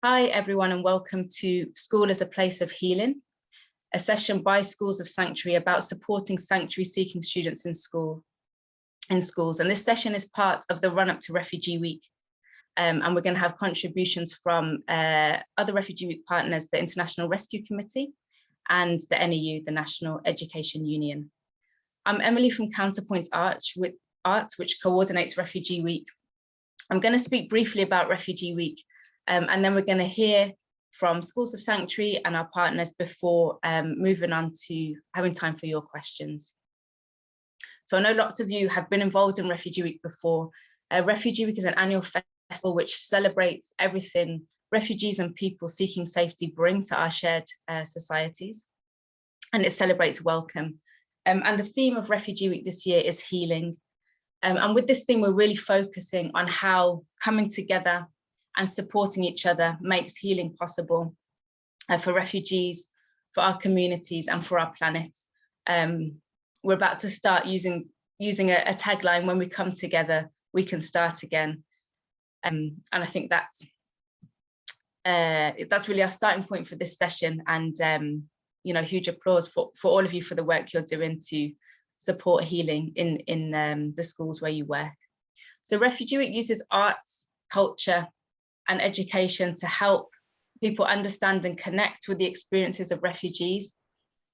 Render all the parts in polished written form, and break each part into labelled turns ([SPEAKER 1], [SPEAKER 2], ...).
[SPEAKER 1] Hi everyone and welcome to School as a Place of Healing, a session by Schools of Sanctuary about supporting sanctuary seeking students in schools. And this session is part of the run up to Refugee Week. And we're going to have contributions from other Refugee Week partners, the International Rescue Committee and the NEU, the National Education Union. I'm Emily from Counterpoint Arts, which coordinates Refugee Week. I'm going to speak briefly about Refugee Week, and then we're going to hear from Schools of Sanctuary and our partners before moving on to having time for your questions. So I know lots of you have been involved in Refugee Week before. Refugee Week is an annual festival which celebrates everything refugees and people seeking safety bring to our shared societies, and it celebrates welcome. And the theme of Refugee Week this year is healing. And with this theme, we're really focusing on how coming together and supporting each other makes healing possible for refugees, for our communities and for our planet. We're about to start using a tagline: when we come together, we can start again. And I think that's really our starting point for this session. And you know, huge applause for all of you for the work you're doing to support healing in the schools where you work. So Refugee Week uses arts, culture and education to help people understand and connect with the experiences of refugees,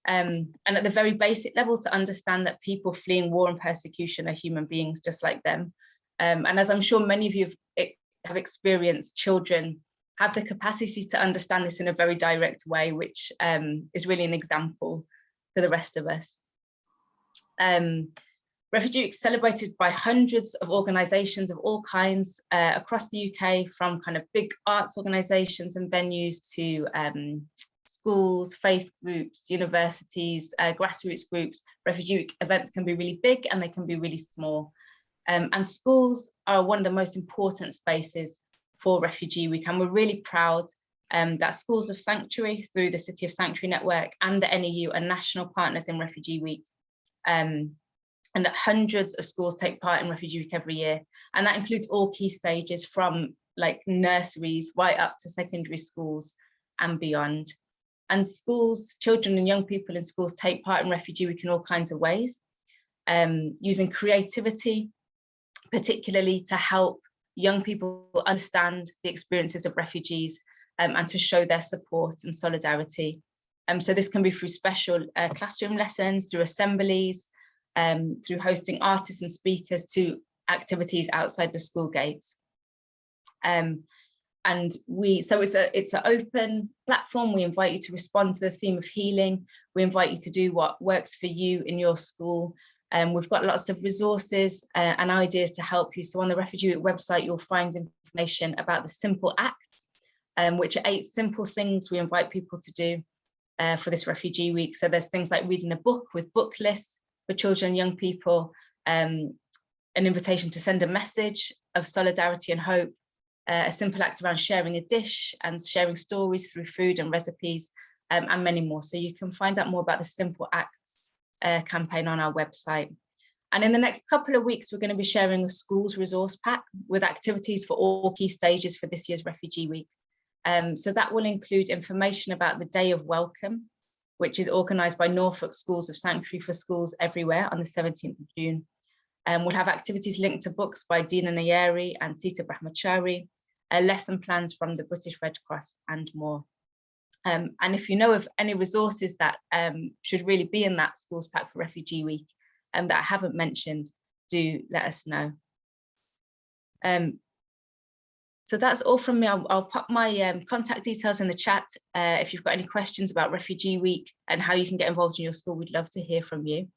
[SPEAKER 1] and at the very basic level to understand that people fleeing war and persecution are human beings just like them. And as I'm sure many of you have experienced, children have the capacity to understand this in a very direct way, which is really an example for the rest of us. Refugee Week is celebrated by hundreds of organisations of all kinds across the UK, from kind of big arts organisations and venues to schools, faith groups, universities, grassroots groups. Refugee Week events can be really big and they can be really small. And schools are one of the most important spaces for Refugee Week, and we're really proud that Schools of Sanctuary, through the City of Sanctuary Network and the NEU, are national partners in Refugee Week. And that hundreds of schools take part in Refugee Week every year. And that includes all key stages, from like nurseries right up to secondary schools and beyond. And schools, children and young people in schools take part in Refugee Week in all kinds of ways, using creativity, particularly to help young people understand the experiences of refugees and to show their support and solidarity. So this can be through special classroom lessons, through assemblies, through hosting artists and speakers, to activities outside the school gates. And so it's an open platform. We invite you to respond to the theme of healing. We invite you to do what works for you in your school. We've got lots of resources and ideas to help you. So on the Refugee Week website, you'll find information about the simple acts, which are 8 simple things we invite people to do for this Refugee Week. So there's things like reading a book with book lists for children and young people, an invitation to send a message of solidarity and hope, a simple act around sharing a dish and sharing stories through food and recipes, and many more. So you can find out more about the Simple Acts campaign on our website. And in the next couple of weeks, we're going to be sharing a schools resource pack with activities for all key stages for this year's Refugee Week. So that will include information about the Day of Welcome, which is organised by Norfolk Schools of Sanctuary for schools everywhere on the 17th of June. We'll have activities linked to books by Dina Nayeri and Sita Brahmachari, lesson plans from the British Red Cross and more. And if you know of any resources that should really be in that schools pack for Refugee Week that I haven't mentioned, do let us know. So that's all from me. I'll pop my contact details in the chat. If you've got any questions about Refugee Week and how you can get involved in your school, we'd love to hear from you.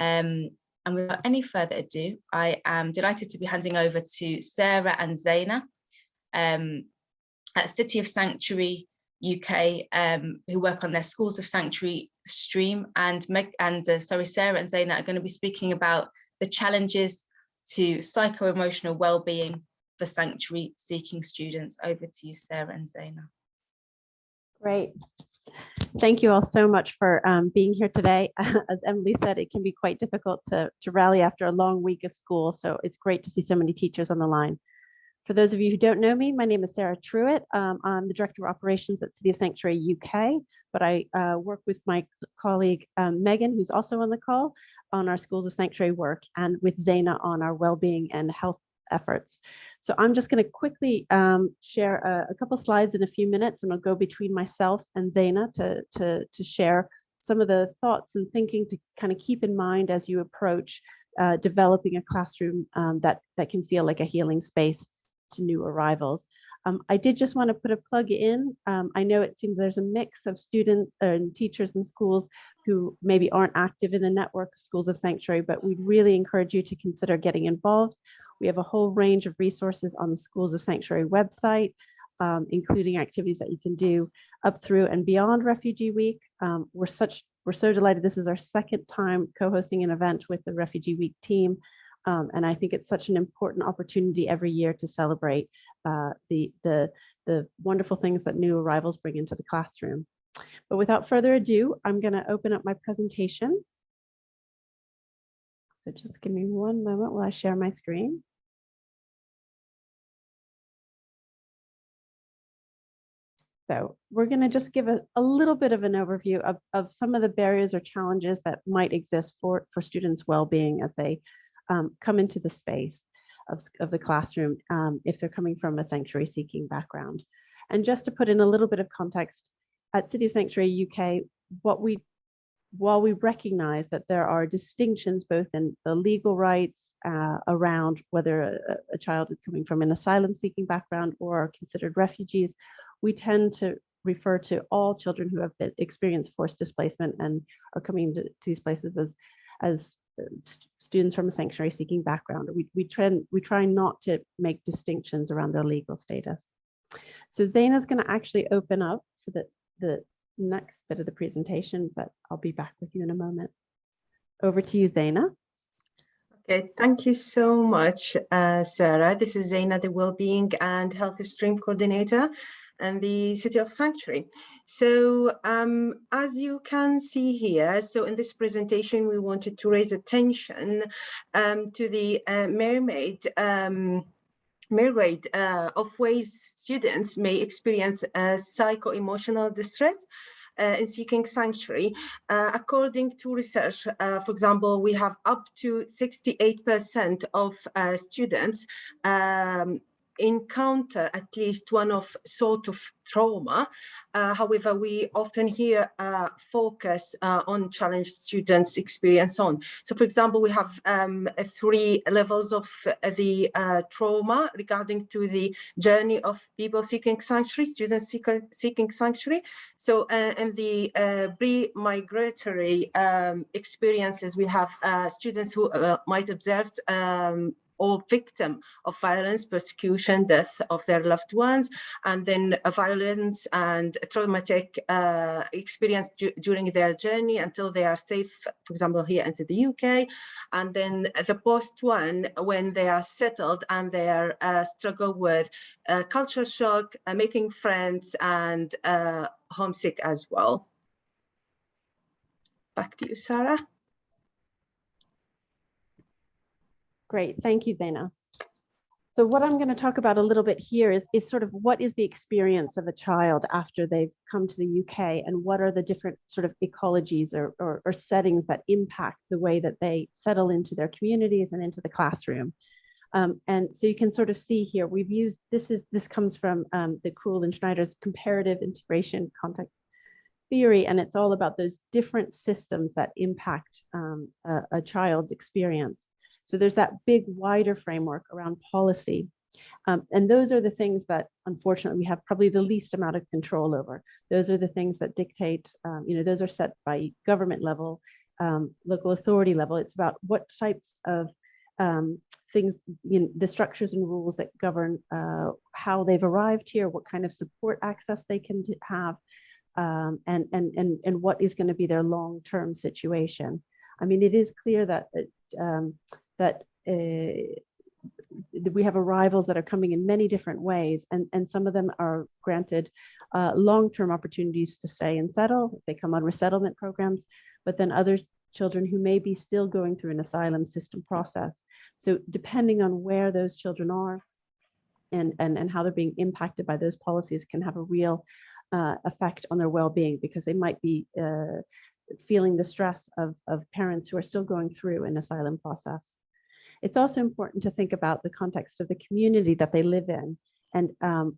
[SPEAKER 1] And without any further ado, I am delighted to be handing over to Sara and Zaina at City of Sanctuary UK, who work on their Schools of Sanctuary stream. And Sara and Zaina are going to be speaking about the challenges to psycho-emotional well-being for sanctuary seeking students. Over to you, Sara and Zaina.
[SPEAKER 2] Great. Thank you all so much for being here today. As Emily said, it can be quite difficult to rally after a long week of school, so it's great to see so many teachers on the line. For those of you who don't know me, my name is Sara Trewhitt. I'm the Director of Operations at City of Sanctuary UK, but I work with my colleague Megan, who's also on the call, on our Schools of Sanctuary work, and with Zaina on our wellbeing and health efforts. So I'm just going to quickly share a couple slides in a few minutes, and I'll go between myself and Zaina to share some of the thoughts and thinking to kind of keep in mind as you approach developing a classroom that can feel like a healing space to new arrivals. I did just want to put a plug in. I know it seems there's a mix of students and teachers and schools who maybe aren't active in the network of Schools of Sanctuary, but we really encourage you to consider getting involved. We have a whole range of resources on the Schools of Sanctuary website, including activities that you can do up through and beyond Refugee Week. We're so delighted. This is our second time co-hosting an event with the Refugee Week team. And I think it's such an important opportunity every year to celebrate the wonderful things that new arrivals bring into the classroom. But without further ado, I'm going to open up my presentation. So just give me one moment while I share my screen. So we're going to just give a little bit of an overview of some of the barriers or challenges that might exist for students' well-being as they come into the space of the classroom if they're coming from a sanctuary seeking background. And just to put in a little bit of context, at City of Sanctuary UK, while we recognize that there are distinctions both in the legal rights around whether a child is coming from an asylum seeking background or are considered refugees, we tend to refer to all children who have experienced forced displacement and are coming to these places as students from a sanctuary seeking background. We try not to make distinctions around their legal status. So Zaina is going to actually open up for the next bit of the presentation, but I'll be back with you in a moment. Over to you, Zaina.
[SPEAKER 3] Okay, thank you so much, Sara. This is Zaina, the Wellbeing and Health Stream Coordinator and the City of Sanctuary. So as you can see here, so in this presentation, we wanted to raise attention to the myriad of ways students may experience psycho-emotional distress in seeking sanctuary. According to research, for example, we have up to 68% of students encounter at least one of sort of trauma. However, we often hear focus on challenged students' experience on. So, for example, we have 3 levels of the trauma regarding to the journey of people seeking sanctuary, students seeking sanctuary. So, in the pre-migratory experiences, we have students who might observe or victim of violence, persecution, death of their loved ones, and then violence and traumatic experience during their journey until they are safe, for example, here into the UK. And then the post one, when they are settled and they are struggle with culture shock, making friends, and homesick as well. Back to you, Sara.
[SPEAKER 2] Great, thank you, Zaina. So what I'm going to talk about a little bit here is sort of what is the experience of a child after they've come to the UK, and what are the different sort of ecologies or settings that impact the way that they settle into their communities and into the classroom. And so you can sort of see here, we've used, this comes from the Krul and Schneider's comparative integration context theory, and it's all about those different systems that impact a child's experience. So there's that big wider framework around policy. And those are the things that, unfortunately, we have probably the least amount of control over. Those are the things that dictate, those are set by government level, local authority level. It's about what types of things, the structures and rules that govern how they've arrived here, what kind of support access they can have, and what is going to be their long-term situation. I mean, it is clear that we have arrivals that are coming in many different ways, and some of them are granted long-term opportunities to stay and settle. They come on resettlement programs, but then other children who may be still going through an asylum system process. So depending on where those children are, and how they're being impacted by those policies can have a real effect on their well-being, because they might be feeling the stress of parents who are still going through an asylum process. It's also important to think about the context of the community that they live in, and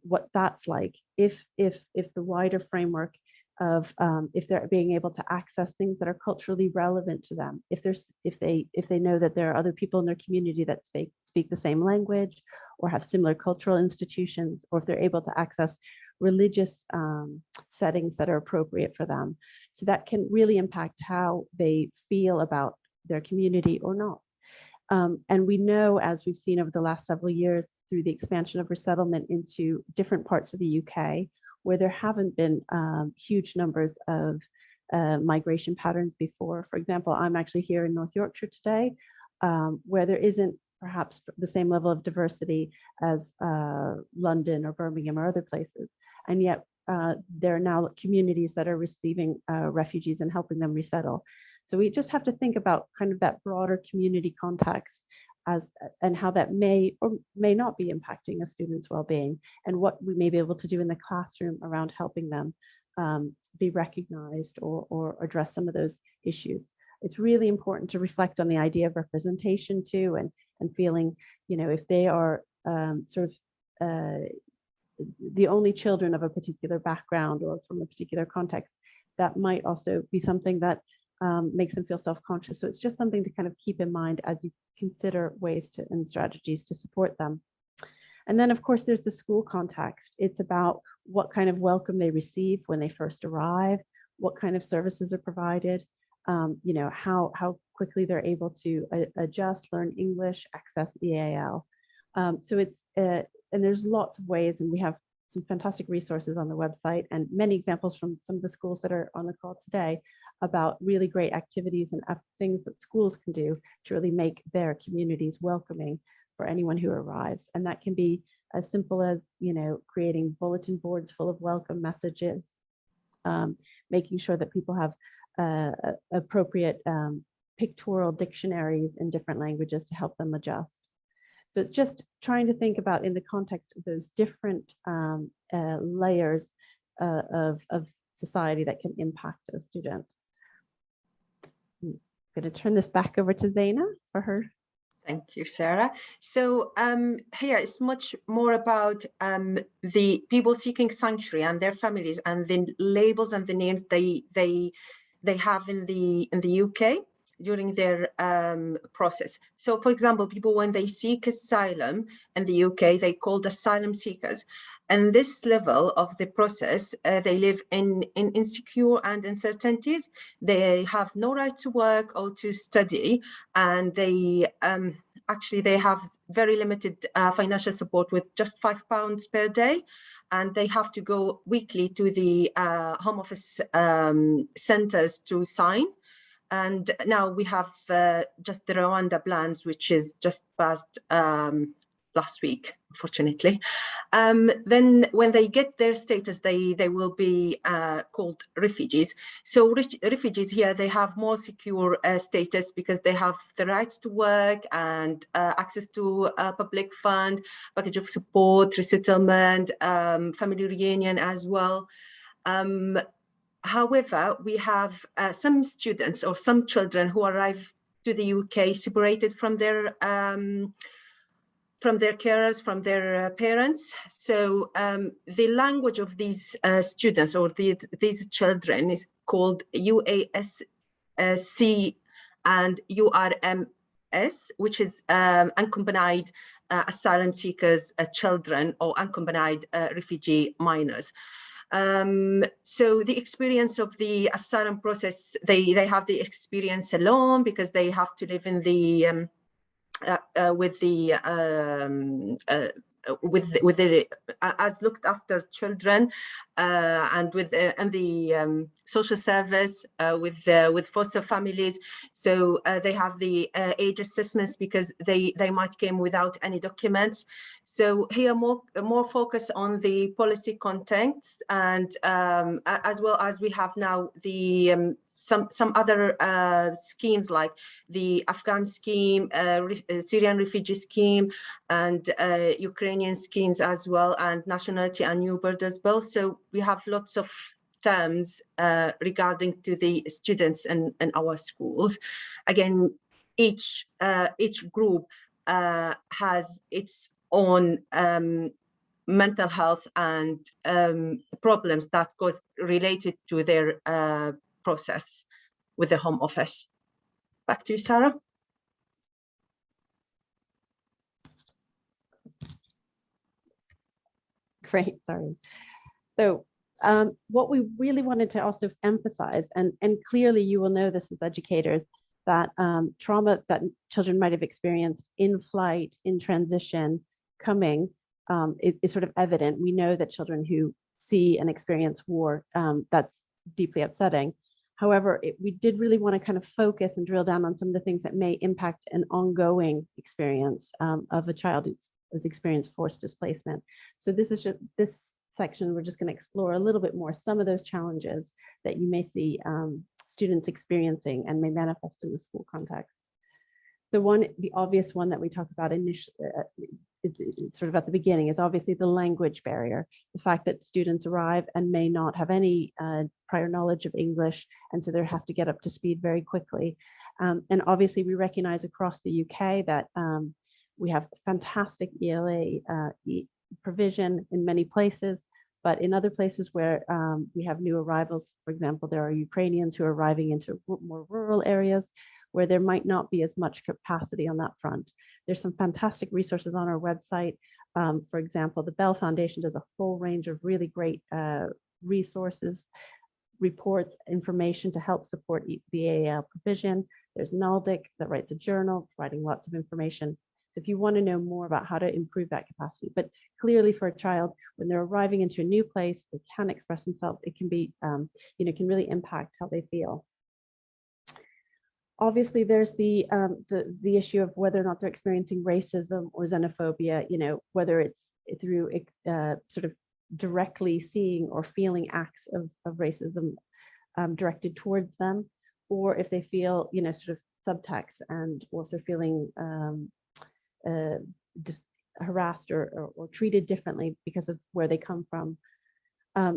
[SPEAKER 2] what that's like. If the wider framework of if they're being able to access things that are culturally relevant to them, if they know that there are other people in their community that speak the same language or have similar cultural institutions, or if they're able to access religious settings that are appropriate for them. So that can really impact how they feel about their community or not. And we know, as we've seen over the last several years through the expansion of resettlement into different parts of the UK, where there haven't been huge numbers of migration patterns before. For example, I'm actually here in North Yorkshire today, where there isn't perhaps the same level of diversity as London or Birmingham or other places. And yet there are now communities that are receiving refugees and helping them resettle. So we just have to think about kind of that broader community context and how that may or may not be impacting a student's well-being, and what we may be able to do in the classroom around helping them be recognized or address some of those issues. It's really important to reflect on the idea of representation too, and feeling, if they are sort of the only children of a particular background or from a particular context, that might also be something that makes them feel self-conscious. So it's just something to kind of keep in mind as you consider ways and strategies to support them. And then, of course, there's the school context. It's about what kind of welcome they receive when they first arrive, what kind of services are provided, how quickly they're able to adjust, learn English, access EAL. So it's, and there's lots of ways, and we have some fantastic resources on the website and many examples from some of the schools that are on the call today about really great activities and things that schools can do to really make their communities welcoming for anyone who arrives. And that can be as simple as, creating bulletin boards full of welcome messages, making sure that people have appropriate pictorial dictionaries in different languages to help them adjust. So it's just trying to think about, in the context of those different layers of society that can impact a student. I'm going to turn this back over to Zaina for her.
[SPEAKER 3] Thank you, Sarah. So here it's much more about the people seeking sanctuary and their families, and the labels and the names they have in the UK during their process. So, for example, people, when they seek asylum in the UK, they called asylum seekers. And this level of the process, they live in insecure and uncertainties. They have no right to work or to study, and they actually they have very limited financial support with just £5 per day. And they have to go weekly to the Home Office centres to sign. And now we have just the Rwanda plans, which is just passed last week, unfortunately. Then when they get their status, they will be called refugees. So refugees here, they have more secure status because they have the rights to work and access to a public fund, package of support, resettlement, family reunion as well. However, we have some students or some children who arrive to the UK separated from their carers, from their parents. So the language of these students or these children is called UASC and URMS, which is unaccompanied asylum seekers children or unaccompanied refugee minors. So the experience of the asylum process, they have the experience alone because they have to live in the with the as looked after children and with the social service with foster families. So they have the age assessments because they might came without any documents. So here more focus on the policy context, and as well as we have now the some other schemes like the Afghan scheme, Syrian refugee scheme, and Ukrainian schemes as well, and nationality and new borders bill. So we have lots of terms regarding to the students in our schools. Again, each group has its own mental health and problems that goes related to their process with the Home Office. Back to you, Sara.
[SPEAKER 2] Great, sorry. So what we really wanted to also emphasize, and clearly you will know this as educators, that trauma that children might have experienced in flight, in transition, coming, is sort of evident. We know that children who see and experience war, that's deeply upsetting. However, we did really want to kind of focus and drill down on some of the things that may impact an ongoing experience of a child who's experienced forced displacement. So this is just this section, we're just going to explore a little bit more some of those challenges that you may see students experiencing and may manifest in the school context. So the obvious one that we talk about initially, sort of at the beginning, is obviously the language barrier. The fact that students arrive and may not have any prior knowledge of English, and so they have to get up to speed very quickly. And obviously we recognize across the UK that we have fantastic ELA provision in many places, but in other places where we have new arrivals, for example, there are Ukrainians who are arriving into more rural areas where there might not be as much capacity on that front. There's some fantastic resources on our website. For example, the Bell Foundation does a full range of really great resources, reports, information to help support the AAL provision. There's NALDIC that writes a journal, providing lots of information. So if you want to know more about how to improve that capacity, but clearly for a child, when they're arriving into a new place, they can't express themselves, it can be, can really impact how they feel. Obviously, there's the issue of whether or not they're experiencing racism or xenophobia, whether it's through sort of directly seeing or feeling acts of racism directed towards them, or if they feel, sort of subtext, or if they're feeling just harassed or treated differently because of where they come from.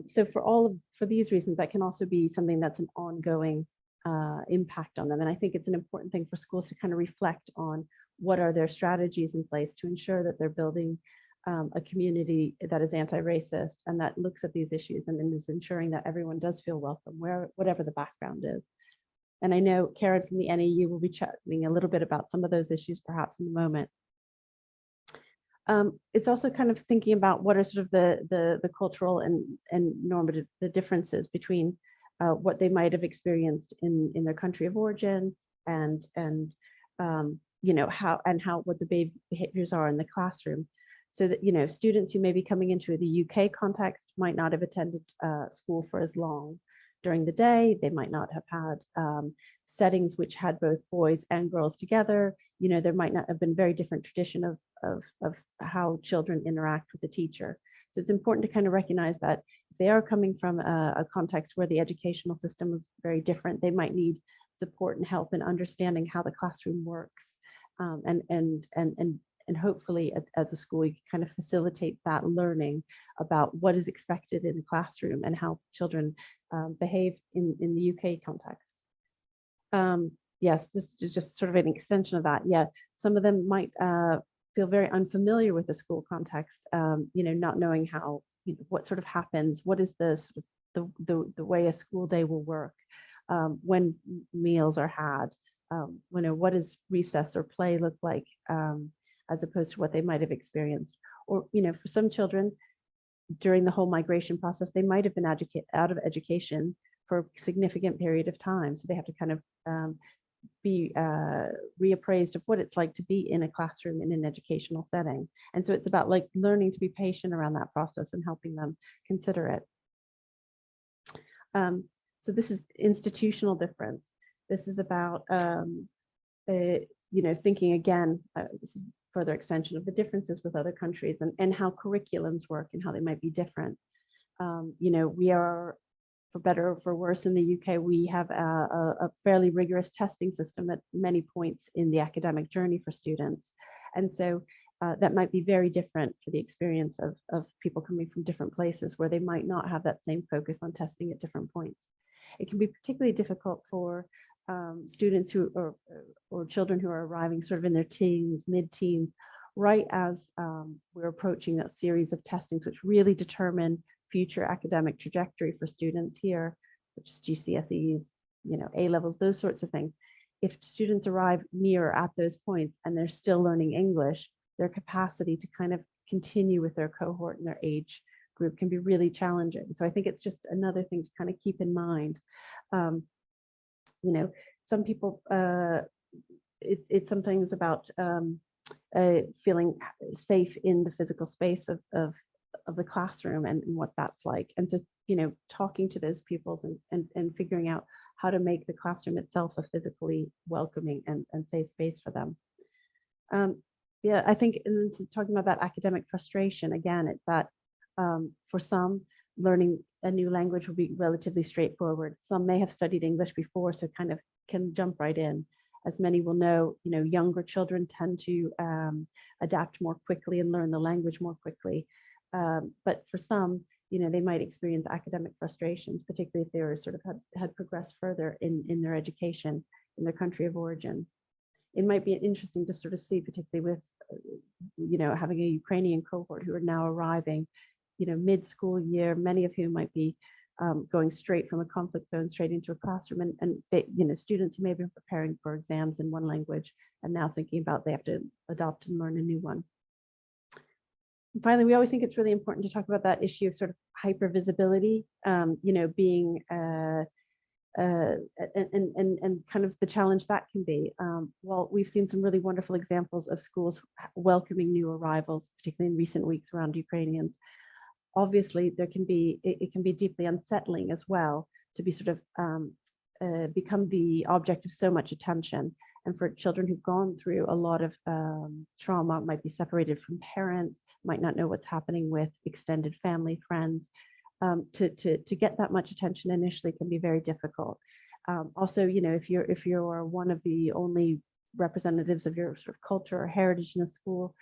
[SPEAKER 2] So for these reasons, that can also be something that's an ongoing impact on them. And I think it's an important thing for schools to kind of reflect on what are their strategies in place to ensure that they're building a community that is anti-racist and that looks at these issues and is ensuring that everyone does feel welcome, whatever the background is. And I know Karen from the NEU will be chatting a little bit about some of those issues perhaps in a moment. It's also kind of thinking about what are sort of the cultural and normative differences between what they might have experienced in their country of origin and what the behaviors are in the classroom. So that students who may be coming into the UK context might not have attended school for as long during the day. They might not have had settings which had both boys and girls together. There might not have been very different tradition of how children interact with the teacher. So it's important to kind of recognize that if they are coming from a context where the educational system is very different, they might need support and help in understanding how the classroom works. And hopefully as a school, you can kind of facilitate that learning about what is expected in the classroom and how children behave in the UK context. Yes, this is just sort of an extension of that. Yeah, some of them might feel very unfamiliar with the school context, not knowing how, what sort of happens, what is the sort of the way a school day will work, when meals are had, what does recess or play look like, as opposed to what they might have experienced. Or, for some children, during the whole migration process, they might have been out of education for a significant period of time. So they have to kind of be reappraised of what it's like to be in a classroom in an educational setting. And so it's about learning to be patient around that process and helping them consider it. So this is institutional difference. This is about, thinking again, this is further extension of the differences with other countries and how curriculums work and how they might be different. We are, for better or for worse, in the UK, we have a fairly rigorous testing system at many points in the academic journey for students. And so that might be very different for the experience of people coming from different places where they might not have that same focus on testing at different points. It can be particularly difficult for students who or children who are arriving sort of in their teens, mid-teens, right as we're approaching that series of testings which really determine future academic trajectory for students here, such as GCSEs, A-levels, those sorts of things. If students arrive near at those points and they're still learning English, their capacity to kind of continue with their cohort and their age group can be really challenging. So I think it's just another thing to kind of keep in mind. Some people, it's sometimes about feeling safe in the physical space of the classroom and what that's like. And so, talking to those pupils and figuring out how to make the classroom itself a physically welcoming and safe space for them. I think in talking about that academic frustration, again, it's that for some, learning a new language will be relatively straightforward. Some may have studied English before, so kind of can jump right in. As many will know, younger children tend to adapt more quickly and learn the language more quickly. But for some, they might experience academic frustrations, particularly if they were sort of had progressed further in their education in their country of origin. It might be interesting to sort of see, particularly with, having a Ukrainian cohort who are now arriving, mid-school year, many of whom might be going straight from a conflict zone straight into a classroom, and they, students who may be preparing for exams in one language and now thinking about they have to adopt and learn a new one. And finally, we always think it's really important to talk about that issue of sort of hypervisibility, being and kind of the challenge that can be. Well, we've seen some really wonderful examples of schools welcoming new arrivals, particularly in recent weeks around Ukrainians. Obviously, it can be deeply unsettling as well to be sort of become the object of so much attention. And for children who've gone through a lot of trauma, might be separated from parents, might not know what's happening with extended family, friends, to get that much attention initially can be very difficult. Also, if you're one of the only representatives of your sort of culture or heritage in a school,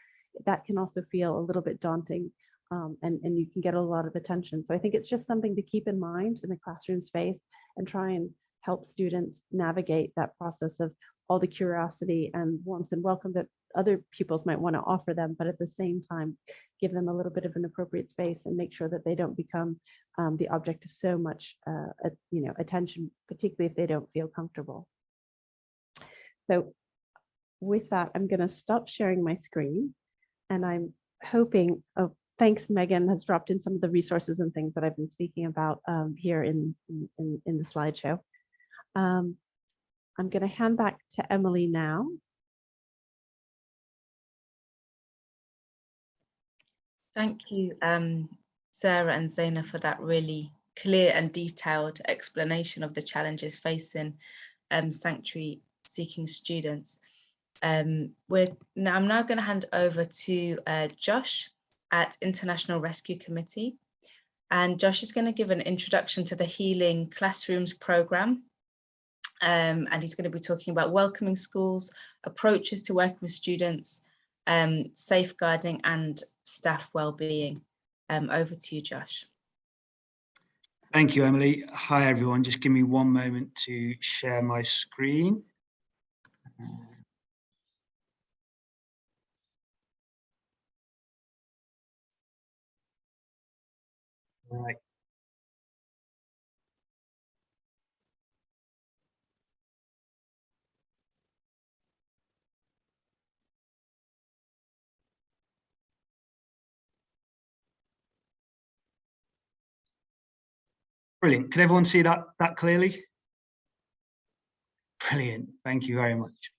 [SPEAKER 2] that can also feel a little bit daunting. And you can get a lot of attention. So I think it's just something to keep in mind in the classroom space and try and help students navigate that process of all the curiosity and warmth and welcome that other pupils might want to offer them, but at the same time, give them a little bit of an appropriate space and make sure that they don't become the object of so much attention, particularly if they don't feel comfortable. So with that, I'm going to stop sharing my screen, and I'm hoping, thanks, Megan has dropped in some of the resources and things that I've been speaking about here in the slideshow. I'm going to hand back to Emily now.
[SPEAKER 1] Thank you, Sarah and Zaina, for that really clear and detailed explanation of the challenges facing sanctuary seeking students. I'm now going to hand over to Josh at International Rescue Committee. And Josh is going to give an introduction to the Healing Classrooms programme. And he's going to be talking about welcoming schools, approaches to working with students, safeguarding and staff well-being. Over to you, Josh.
[SPEAKER 4] Thank you, Emily. Hi, everyone. Just give me one moment to share my screen. Right. Brilliant. Can everyone see that clearly? Brilliant. Thank you very much.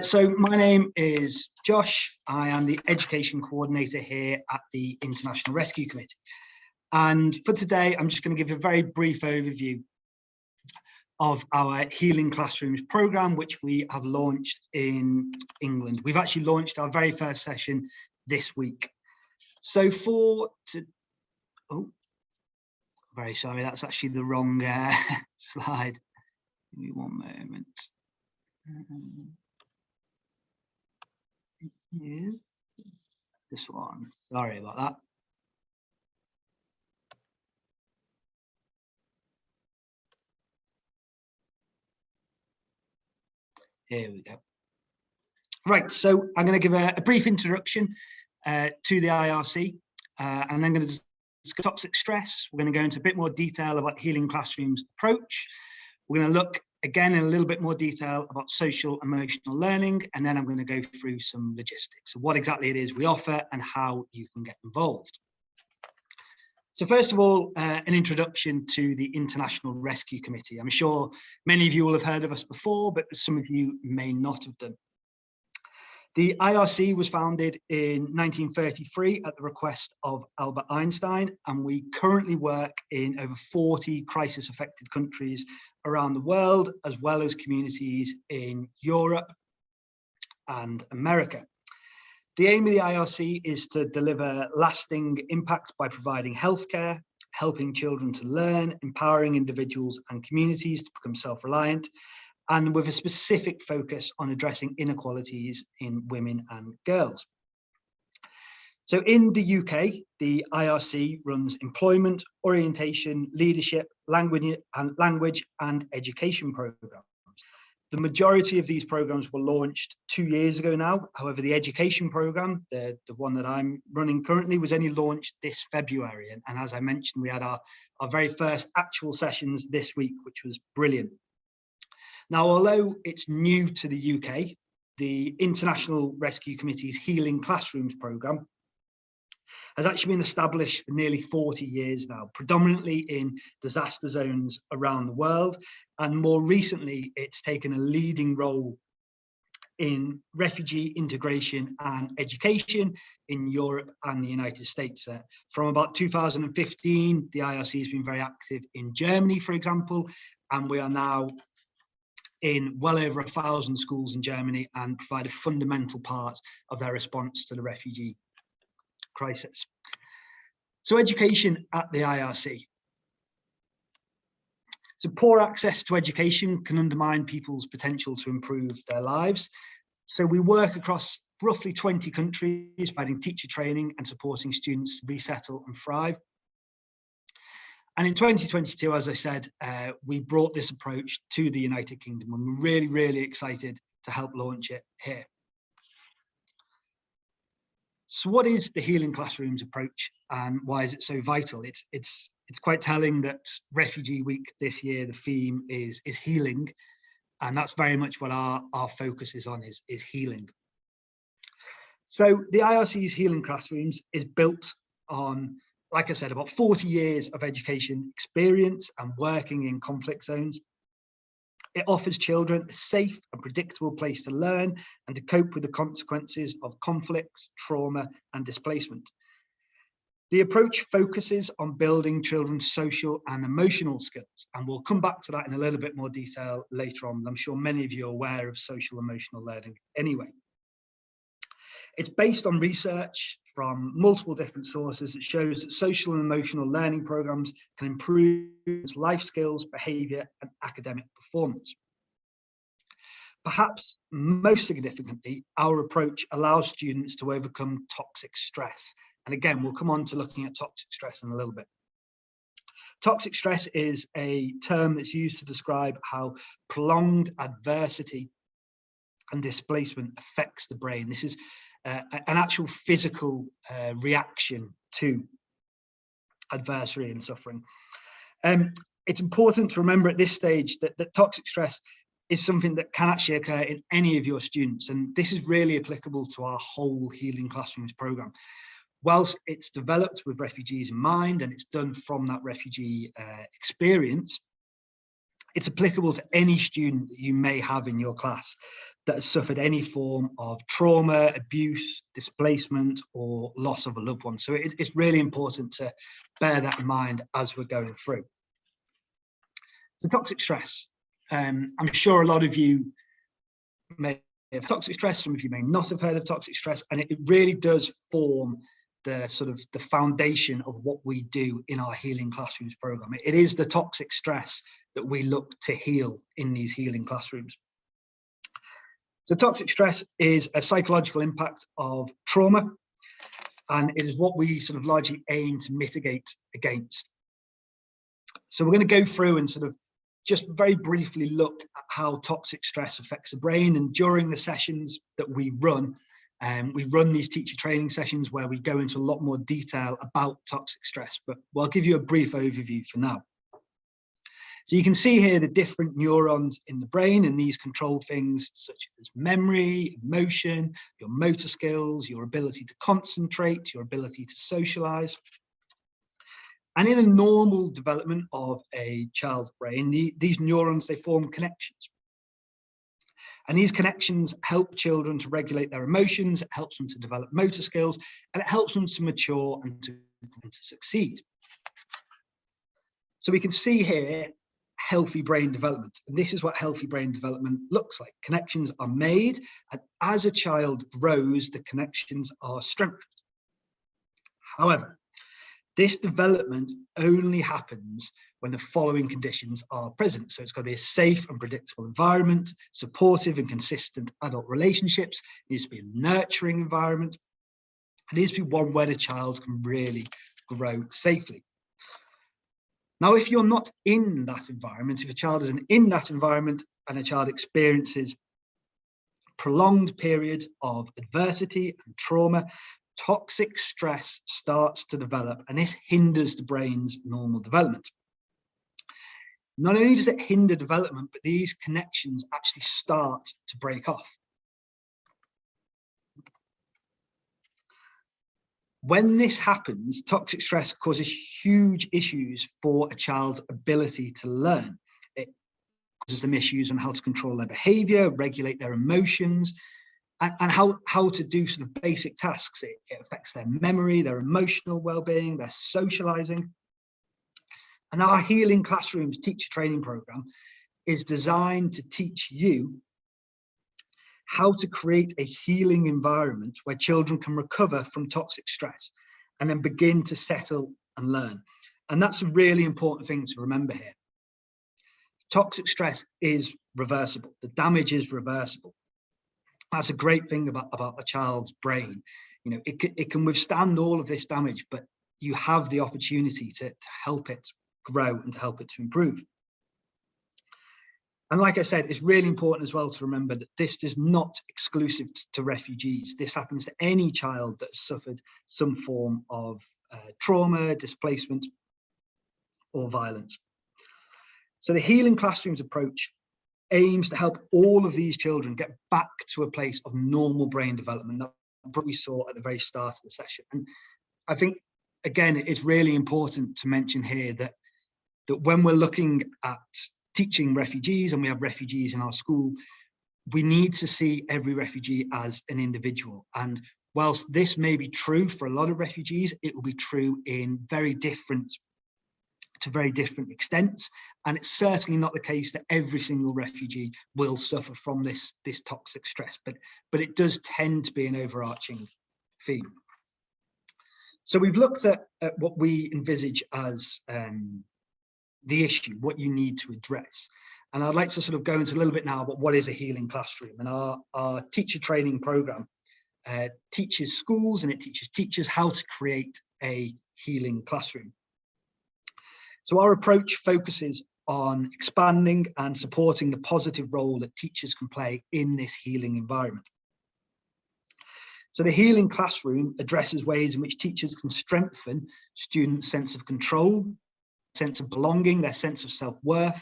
[SPEAKER 4] So my name is Josh. I am the Education Coordinator here at the International Rescue Committee. And for today, I'm just going to give a very brief overview of our Healing Classrooms programme, which we have launched in England. We've actually launched our very first session this week. So oh, very sorry, that's actually the wrong slide. Give me one moment. This one, sorry about that. Here we go. Right, so I'm going to give a brief introduction to the IRC, and then going to discuss toxic stress. We're going to go into a bit more detail about Healing Classrooms approach. We're going to look again in a little bit more detail about social emotional learning, and then I'm going to go through some logistics of what exactly it is we offer and how you can get involved. So first of all, an introduction to the International Rescue Committee. I'm sure many of you will have heard of us before, but some of you may not have done. The IRC was founded in 1933 at the request of Albert Einstein, and we currently work in over 40 crisis-affected countries around the world, as well as communities in Europe and America. The aim of the IRC is to deliver lasting impact by providing healthcare, helping children to learn, empowering individuals and communities to become self-reliant, and with a specific focus on addressing inequalities in women and girls. So in the UK, the IRC runs employment, orientation, leadership, language and education programs. The majority of these programs were launched 2 years ago now. However, the education program, the one that I'm running currently, was only launched this February. And as I mentioned, we had our very first actual sessions this week, which was brilliant. Now, although it's new to the UK, the International Rescue Committee's Healing Classrooms programme has actually been established for nearly 40 years now, predominantly in disaster zones around the world. And more recently, it's taken a leading role in refugee integration and education in Europe and the United States. From about 2015, the IRC has been very active in Germany, for example, and we are now in well over 1,000 schools in Germany and provide a fundamental part of their response to the refugee crisis. So education at the IRC. So poor access to education can undermine people's potential to improve their lives. So we work across roughly 20 countries, providing teacher training and supporting students to resettle and thrive. And in 2022, as I said, we brought this approach to the United Kingdom, and we're really, really excited to help launch it here. So what is the Healing Classrooms approach, and why is it so vital? It's quite telling that Refugee Week this year, the theme is healing, and that's very much what our focus is on, is healing. So the IRC's Healing Classrooms is built on, like I said, about 40 years of education experience and working in conflict zones. It offers children a safe and predictable place to learn and to cope with the consequences of conflicts, trauma, and displacement. The approach focuses on building children's social and emotional skills, and we'll come back to that in a little bit more detail later on. I'm sure many of you are aware of social emotional learning anyway. It's based on research from multiple different sources that shows that social and emotional learning programs can improve life skills, behaviour and academic performance. Perhaps most significantly, our approach allows students to overcome toxic stress. And again, we'll come on to looking at toxic stress in a little bit. Toxic stress is a term that's used to describe how prolonged adversity and displacement affects the brain. This is an actual physical reaction to adversity and suffering. It's important to remember at this stage that toxic stress is something that can actually occur in any of your students, and this is really applicable to our whole Healing Classrooms programme. Whilst it's developed with refugees in mind and it's done from that refugee experience, It's applicable to any student that you may have in your class that has suffered any form of trauma, abuse, displacement, or loss of a loved one. So it's really important to bear that in mind as we're going through. So toxic stress. I'm sure a lot of you may have toxic stress, some of you may not have heard of toxic stress, and it really does form the foundation of what we do in our Healing Classrooms program. It is the toxic stress that we look to heal in these healing classrooms. So toxic stress is a psychological impact of trauma, and it is what we sort of largely aim to mitigate against. So we're going to go through and sort of just very briefly look at how toxic stress affects the brain. And during the sessions that we run these teacher training sessions where we go into a lot more detail about toxic stress, but I'll give you a brief overview for now. So you can see here the different neurons in the brain, and these control things such as memory, emotion, your motor skills, your ability to concentrate, your ability to socialize. And in a normal development of a child's brain, these neurons, they form connections. And these connections help children to regulate their emotions, it helps them to develop motor skills, and it helps them to mature and to succeed. So we can see here healthy brain development. And this is what healthy brain development looks like. Connections are made, and as a child grows, the connections are strengthened. However, this development only happens when the following conditions are present. So it's got to be a safe and predictable environment, supportive and consistent adult relationships. It needs to be a nurturing environment. It needs to be one where the child can really grow safely. Now, if you're not in that environment, if a child isn't in that environment and a child experiences prolonged periods of adversity and trauma, toxic stress starts to develop, and this hinders the brain's normal development. Not only does it hinder development, but these connections actually start to break off. When this happens, toxic stress causes huge issues for a child's ability to learn. It causes them issues on how to control their behavior, regulate their emotions, and how to do sort of basic tasks. It affects their memory, their emotional well-being, their socializing. And our Healing Classrooms teacher training program is designed to teach you how to create a healing environment where children can recover from toxic stress and then begin to settle and learn. And that's a really important thing to remember here. Toxic stress is reversible. The damage is reversible. That's a great thing about a child's brain. You know, it can withstand all of this damage, but you have the opportunity to help it grow and to help it to improve. And like I said, it's really important as well to remember that this is not exclusive to refugees. This happens to any child that has suffered some form of trauma, displacement, or violence. So the Healing Classrooms approach aims to help all of these children get back to a place of normal brain development. That's what we saw at the very start of the session. And I think, again, it's really important to mention here that when we're looking at teaching refugees, and we have refugees in our school, we need to see every refugee as an individual. And whilst this may be true for a lot of refugees, it will be true in very different extents. And it's certainly not the case that every single refugee will suffer from this toxic stress, but it does tend to be an overarching theme. So we've looked at what we envisage as the issue, what you need to address. And I'd like to sort of go into a little bit now about what is a healing classroom. And our teacher training program teaches schools and it teaches teachers how to create a healing classroom. So our approach focuses on expanding and supporting the positive role that teachers can play in this healing environment. So the healing classroom addresses ways in which teachers can strengthen students' sense of control, sense of belonging, their sense of self-worth,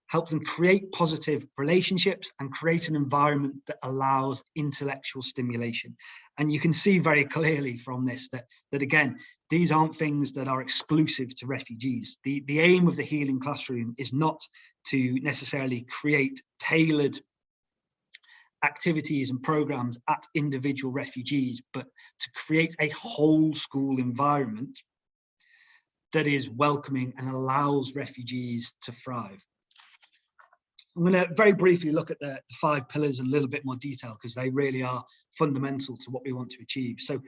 [SPEAKER 4] help them create positive relationships and create an environment that allows intellectual stimulation. And you can see very clearly from this that again, these aren't things that are exclusive to refugees. The aim of the Healing Classroom is not to necessarily create tailored activities and programs at individual refugees, but to create a whole school environment that is welcoming and allows refugees to thrive. I'm going to very briefly look at the 5 pillars in a little bit more detail, because they really are fundamental to what we want to achieve. So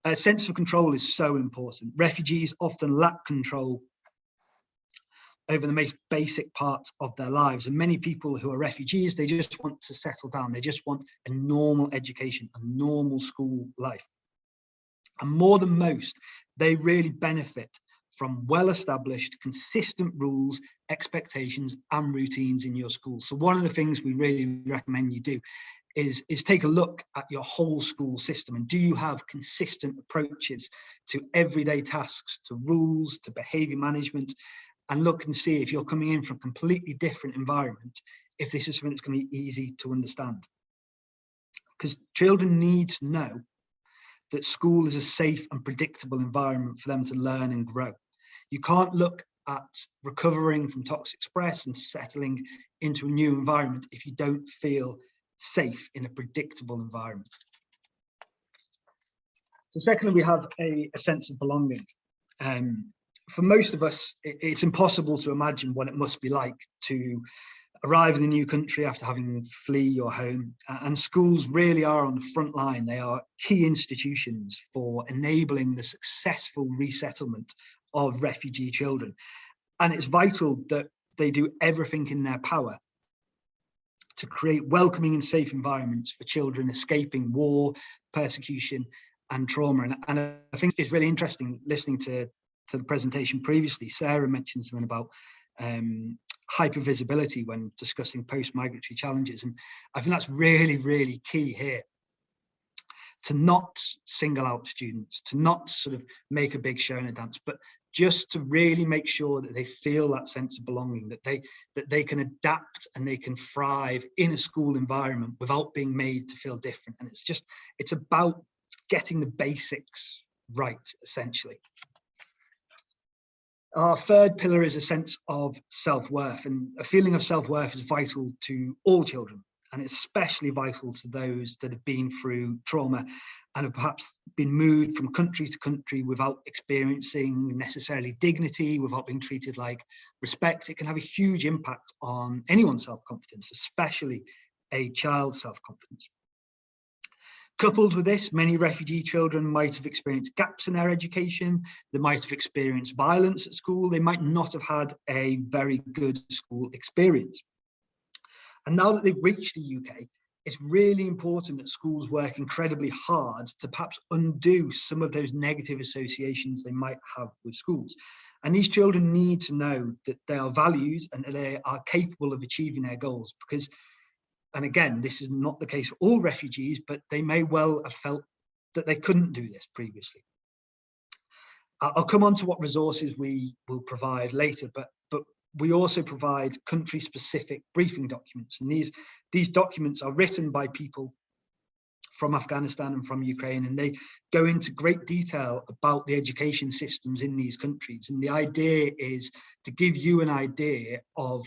[SPEAKER 4] a sense of control is so important. Refugees often lack control over the most basic parts of their lives. And many people who are refugees, they just want to settle down. They just want a normal education, a normal school life. And more than most, they really benefit from well-established, consistent rules, expectations, and routines in your school. So one of the things we really recommend you do is take a look at your whole school system, and do you have consistent approaches to everyday tasks, to rules, to behaviour management, and look and see if you're coming in from a completely different environment, if this is something that's going to be easy to understand. Because children need to know that school is a safe and predictable environment for them to learn and grow. You can't look at recovering from toxic stress and settling into a new environment if you don't feel safe in a predictable environment. So secondly, we have a sense of belonging. For most of us, it's impossible to imagine what it must be like to arrive in a new country after having flee your home. And schools really are on the front line. They are key institutions for enabling the successful resettlement of refugee children. And it's vital that they do everything in their power to create welcoming and safe environments for children escaping war, persecution, and trauma. And I think it's really interesting listening to the presentation previously. Sara mentioned something about hypervisibility when discussing post-migratory challenges. And I think that's really, really key here. To not single out students, to not sort of make a big show and a dance, but just to really make sure that they feel that sense of belonging, that they can adapt and they can thrive in a school environment without being made to feel different. And it's about getting the basics right, essentially. Our third pillar is a sense of self-worth, and a feeling of self-worth is vital to all children, and it's especially vital to those that have been through trauma and have perhaps been moved from country to country without experiencing necessarily dignity, without being treated like respect. It can have a huge impact on anyone's self-confidence, especially a child's self-confidence. Coupled with this, many refugee children might have experienced gaps in their education. They might have experienced violence at school. They might not have had a very good school experience. And now that they've reached the UK, it's really important that schools work incredibly hard to perhaps undo some of those negative associations they might have with schools. And these children need to know that they are valued and that they are capable of achieving their goals, because, and again, this is not the case for all refugees, but they may well have felt that they couldn't do this previously. I'll come on to what resources we will provide later, but we also provide country-specific briefing documents. And these documents are written by people from Afghanistan and from Ukraine, and they go into great detail about the education systems in these countries. And the idea is to give you an idea of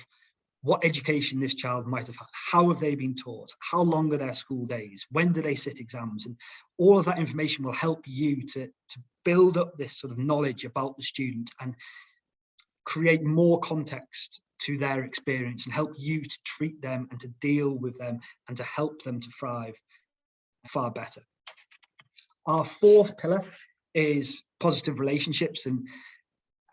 [SPEAKER 4] what education this child might have had, how have they been taught, how long are their school days, when do they sit exams, and all of that information will help you to build up this sort of knowledge about the student and create more context to their experience and help you to treat them and to deal with them and to help them to thrive far better. Our fourth pillar is positive relationships, and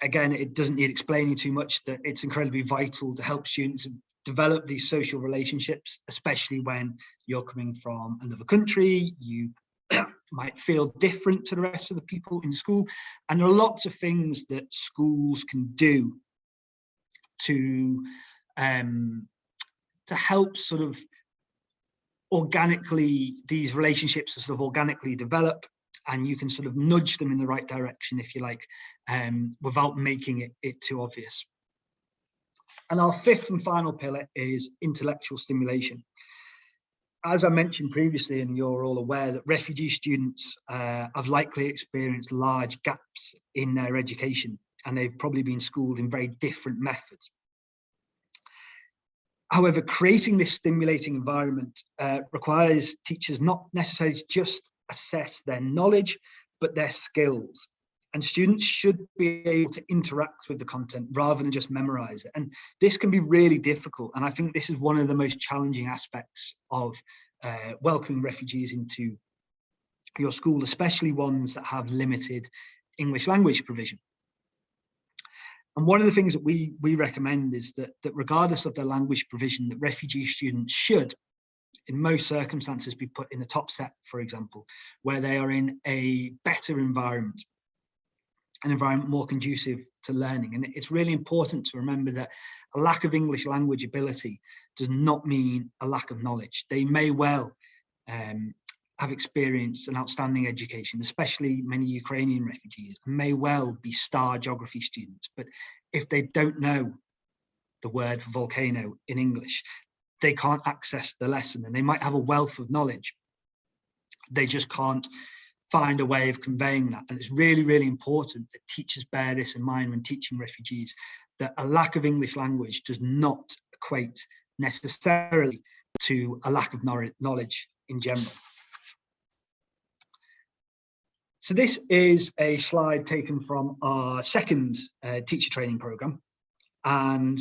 [SPEAKER 4] again, it doesn't need explaining too much that it's incredibly vital to help students develop these social relationships, especially when you're coming from another country. You might feel different to the rest of the people in school, and there are lots of things that schools can do to help sort of organically, these relationships to sort of organically develop, and you can sort of nudge them in the right direction, if you like, without making it too obvious. And our fifth and final pillar is intellectual stimulation. As I mentioned previously, and you're all aware, that refugee students have likely experienced large gaps in their education, and they've probably been schooled in very different methods. However, creating this stimulating environment requires teachers not necessarily to just assess their knowledge, but their skills. And students should be able to interact with the content rather than just memorize it. And this can be really difficult. And I think this is one of the most challenging aspects of welcoming refugees into your school, especially ones that have limited English language provision. And one of the things that we recommend is that regardless of their language provision, that refugee students should, in most circumstances, be put in the top set, for example, where they are in a better environment, an environment more conducive to learning. And it's really important to remember that a lack of English language ability does not mean a lack of knowledge. They may well have experienced an outstanding education, especially many Ukrainian refugees, and may well be star geography students. But if they don't know the word for volcano in English, they can't access the lesson, and they might have a wealth of knowledge. They just can't find a way of conveying that. And it's really, really important that teachers bear this in mind when teaching refugees, that a lack of English language does not equate necessarily to a lack of knowledge in general. So this is a slide taken from our second teacher training program. And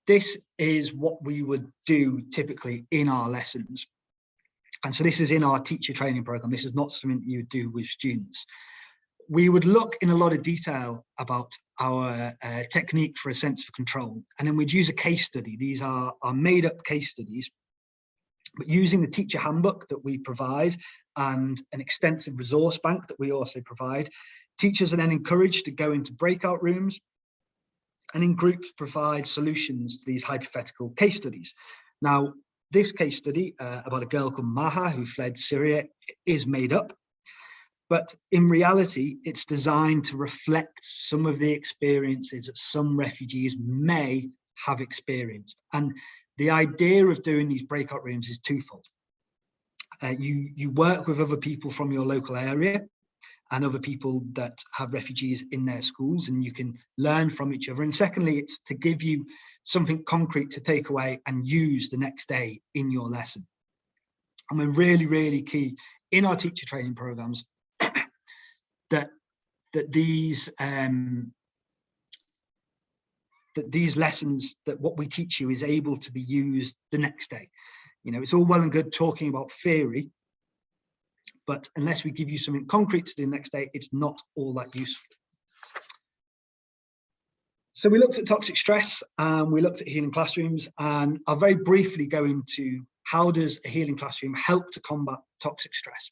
[SPEAKER 4] this is what we would do typically in our lessons. And so this is in our teacher training program. This is not something that you would do with students. We would look in a lot of detail about our technique for a sense of control. And then we'd use a case study. These are made up case studies, but using the teacher handbook that we provide and an extensive resource bank that we also provide, teachers are then encouraged to go into breakout rooms and in groups provide solutions to these hypothetical case studies. Now, this case study about a girl called Maha who fled Syria is made up, but in reality, it's designed to reflect some of the experiences that some refugees may have experienced. And the idea of doing these breakout rooms is twofold. You work with other people from your local area and other people that have refugees in their schools, and you can learn from each other. And secondly, it's to give you something concrete to take away and use the next day in your lesson. And we're really, really key in our teacher training programs that these lessons, that what we teach you is able to be used the next day. You know, it's all well and good talking about theory, but unless we give you something concrete to do the next day, it's not all that useful. So we looked at toxic stress and we looked at healing classrooms, and I'll very briefly go into how does a healing classroom help to combat toxic stress.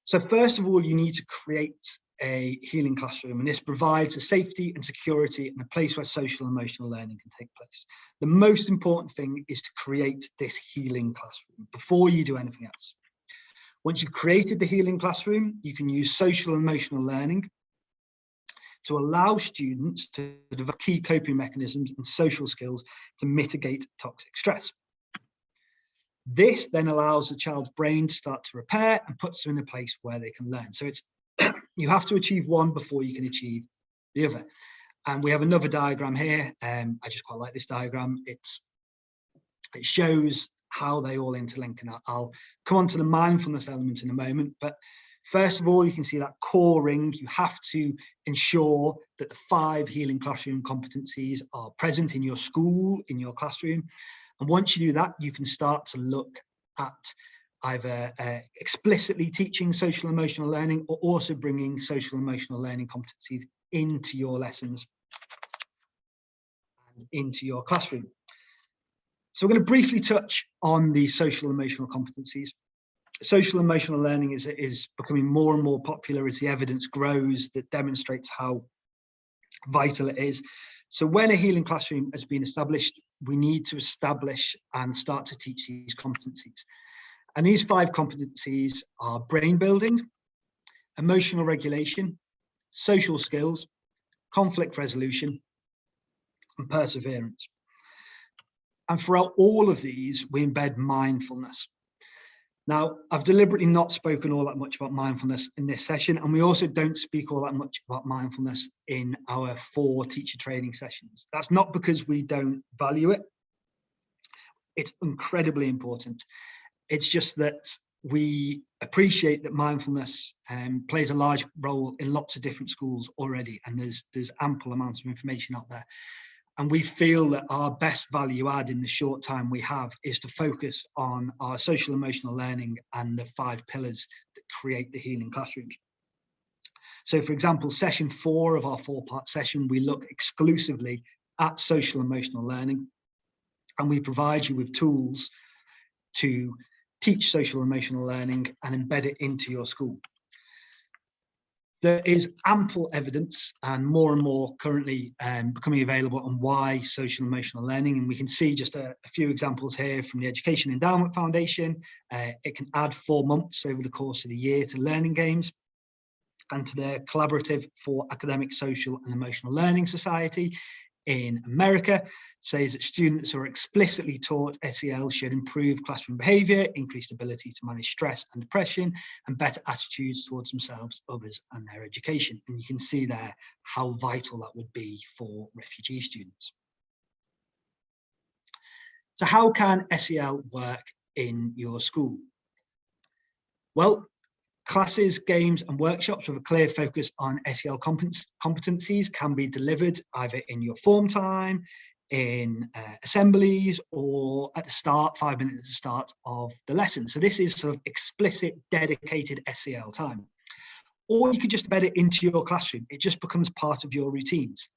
[SPEAKER 4] So first of all, you need to create a healing classroom, and this provides a safety and security and a place where social and emotional learning can take place. The most important thing is to create this healing classroom before you do anything else. Once you've created the healing classroom, you can use social and emotional learning to allow students to develop key coping mechanisms and social skills to mitigate toxic stress. This then allows the child's brain to start to repair and puts them in a place where they can learn. So it's you have to achieve one before you can achieve the other. And we have another diagram here. I just quite like this diagram. It shows how they all interlink, and I'll come on to the mindfulness element in a moment. But first of all, you can see that core ring. You have to ensure that the 5 healing classroom competencies are present in your school, in your classroom. And once you do that, you can start to look at either explicitly teaching social emotional learning or also bringing social emotional learning competencies into your lessons and into your classroom. So we're going to briefly touch on the social emotional competencies. Social emotional learning is becoming more and more popular as the evidence grows that demonstrates how vital it is. So when a healing classroom has been established, we need to establish and start to teach these competencies. And these 5 competencies are brain building, emotional regulation, social skills, conflict resolution, and perseverance. And throughout all of these, we embed mindfulness. Now, I've deliberately not spoken all that much about mindfulness in this session, and we also don't speak all that much about mindfulness in our 4 teacher training sessions. That's not because we don't value it. It's incredibly important. It's just that we appreciate that mindfulness plays a large role in lots of different schools already, and there's ample amounts of information out there. And we feel that our best value add in the short time we have is to focus on our social emotional learning and the 5 pillars that create the healing classrooms. So for example, session 4 of our 4-part session, we look exclusively at social emotional learning, and we provide you with tools to teach social emotional learning and embed it into your school. There is ample evidence, and more currently becoming available, on why social emotional learning, and we can see just a few examples here from the Education Endowment Foundation. It can add 4 months over the course of the year to learning games, and to the Collaborative for Academic, Social and Emotional Learning Society in America says that students who are explicitly taught SEL should improve classroom behaviour, increased ability to manage stress and depression, and better attitudes towards themselves, others and their education. And you can see there how vital that would be for refugee students. So how can SEL work in your school? Well, classes, games and workshops with a clear focus on SEL competencies can be delivered either in your form time, in assemblies, or at the start, 5 minutes at the start of the lesson. So this is sort of explicit, dedicated SEL time. Or you could just embed it into your classroom. It just becomes part of your routines.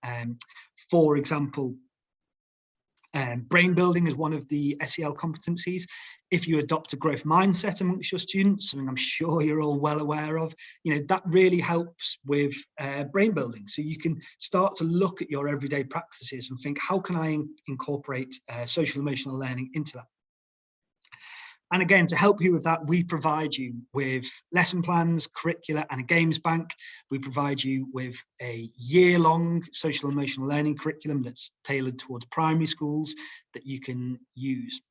[SPEAKER 4] For example, brain building is one of the SEL competencies. If you adopt a growth mindset amongst your students, something I'm sure you're all well aware of, that really helps with brain building. So you can start to look at your everyday practices and think, how can I incorporate social emotional learning into that? And again, to help you with that, we provide you with lesson plans, curricula, and a games bank. We provide you with a year-long social emotional learning curriculum that's tailored towards primary schools that you can use.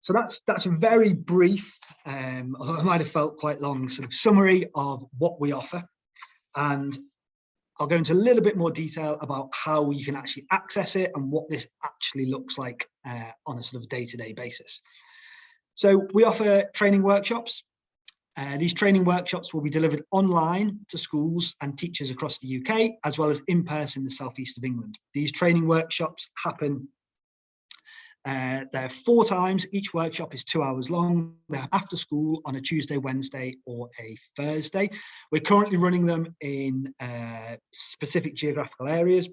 [SPEAKER 4] So that's a very brief, although it might have felt quite long, sort of summary of what we offer. And I'll go into a little bit more detail about how you can actually access it and what this actually looks like on a sort of day-to-day basis. So we offer training workshops. These training workshops will be delivered online to schools and teachers across the UK, as well as in person in the southeast of England. These training workshops happen they're 4 times. Each workshop is 2 hours long. They're after school on a Tuesday, Wednesday, or a Thursday. We're currently running them in specific geographical areas.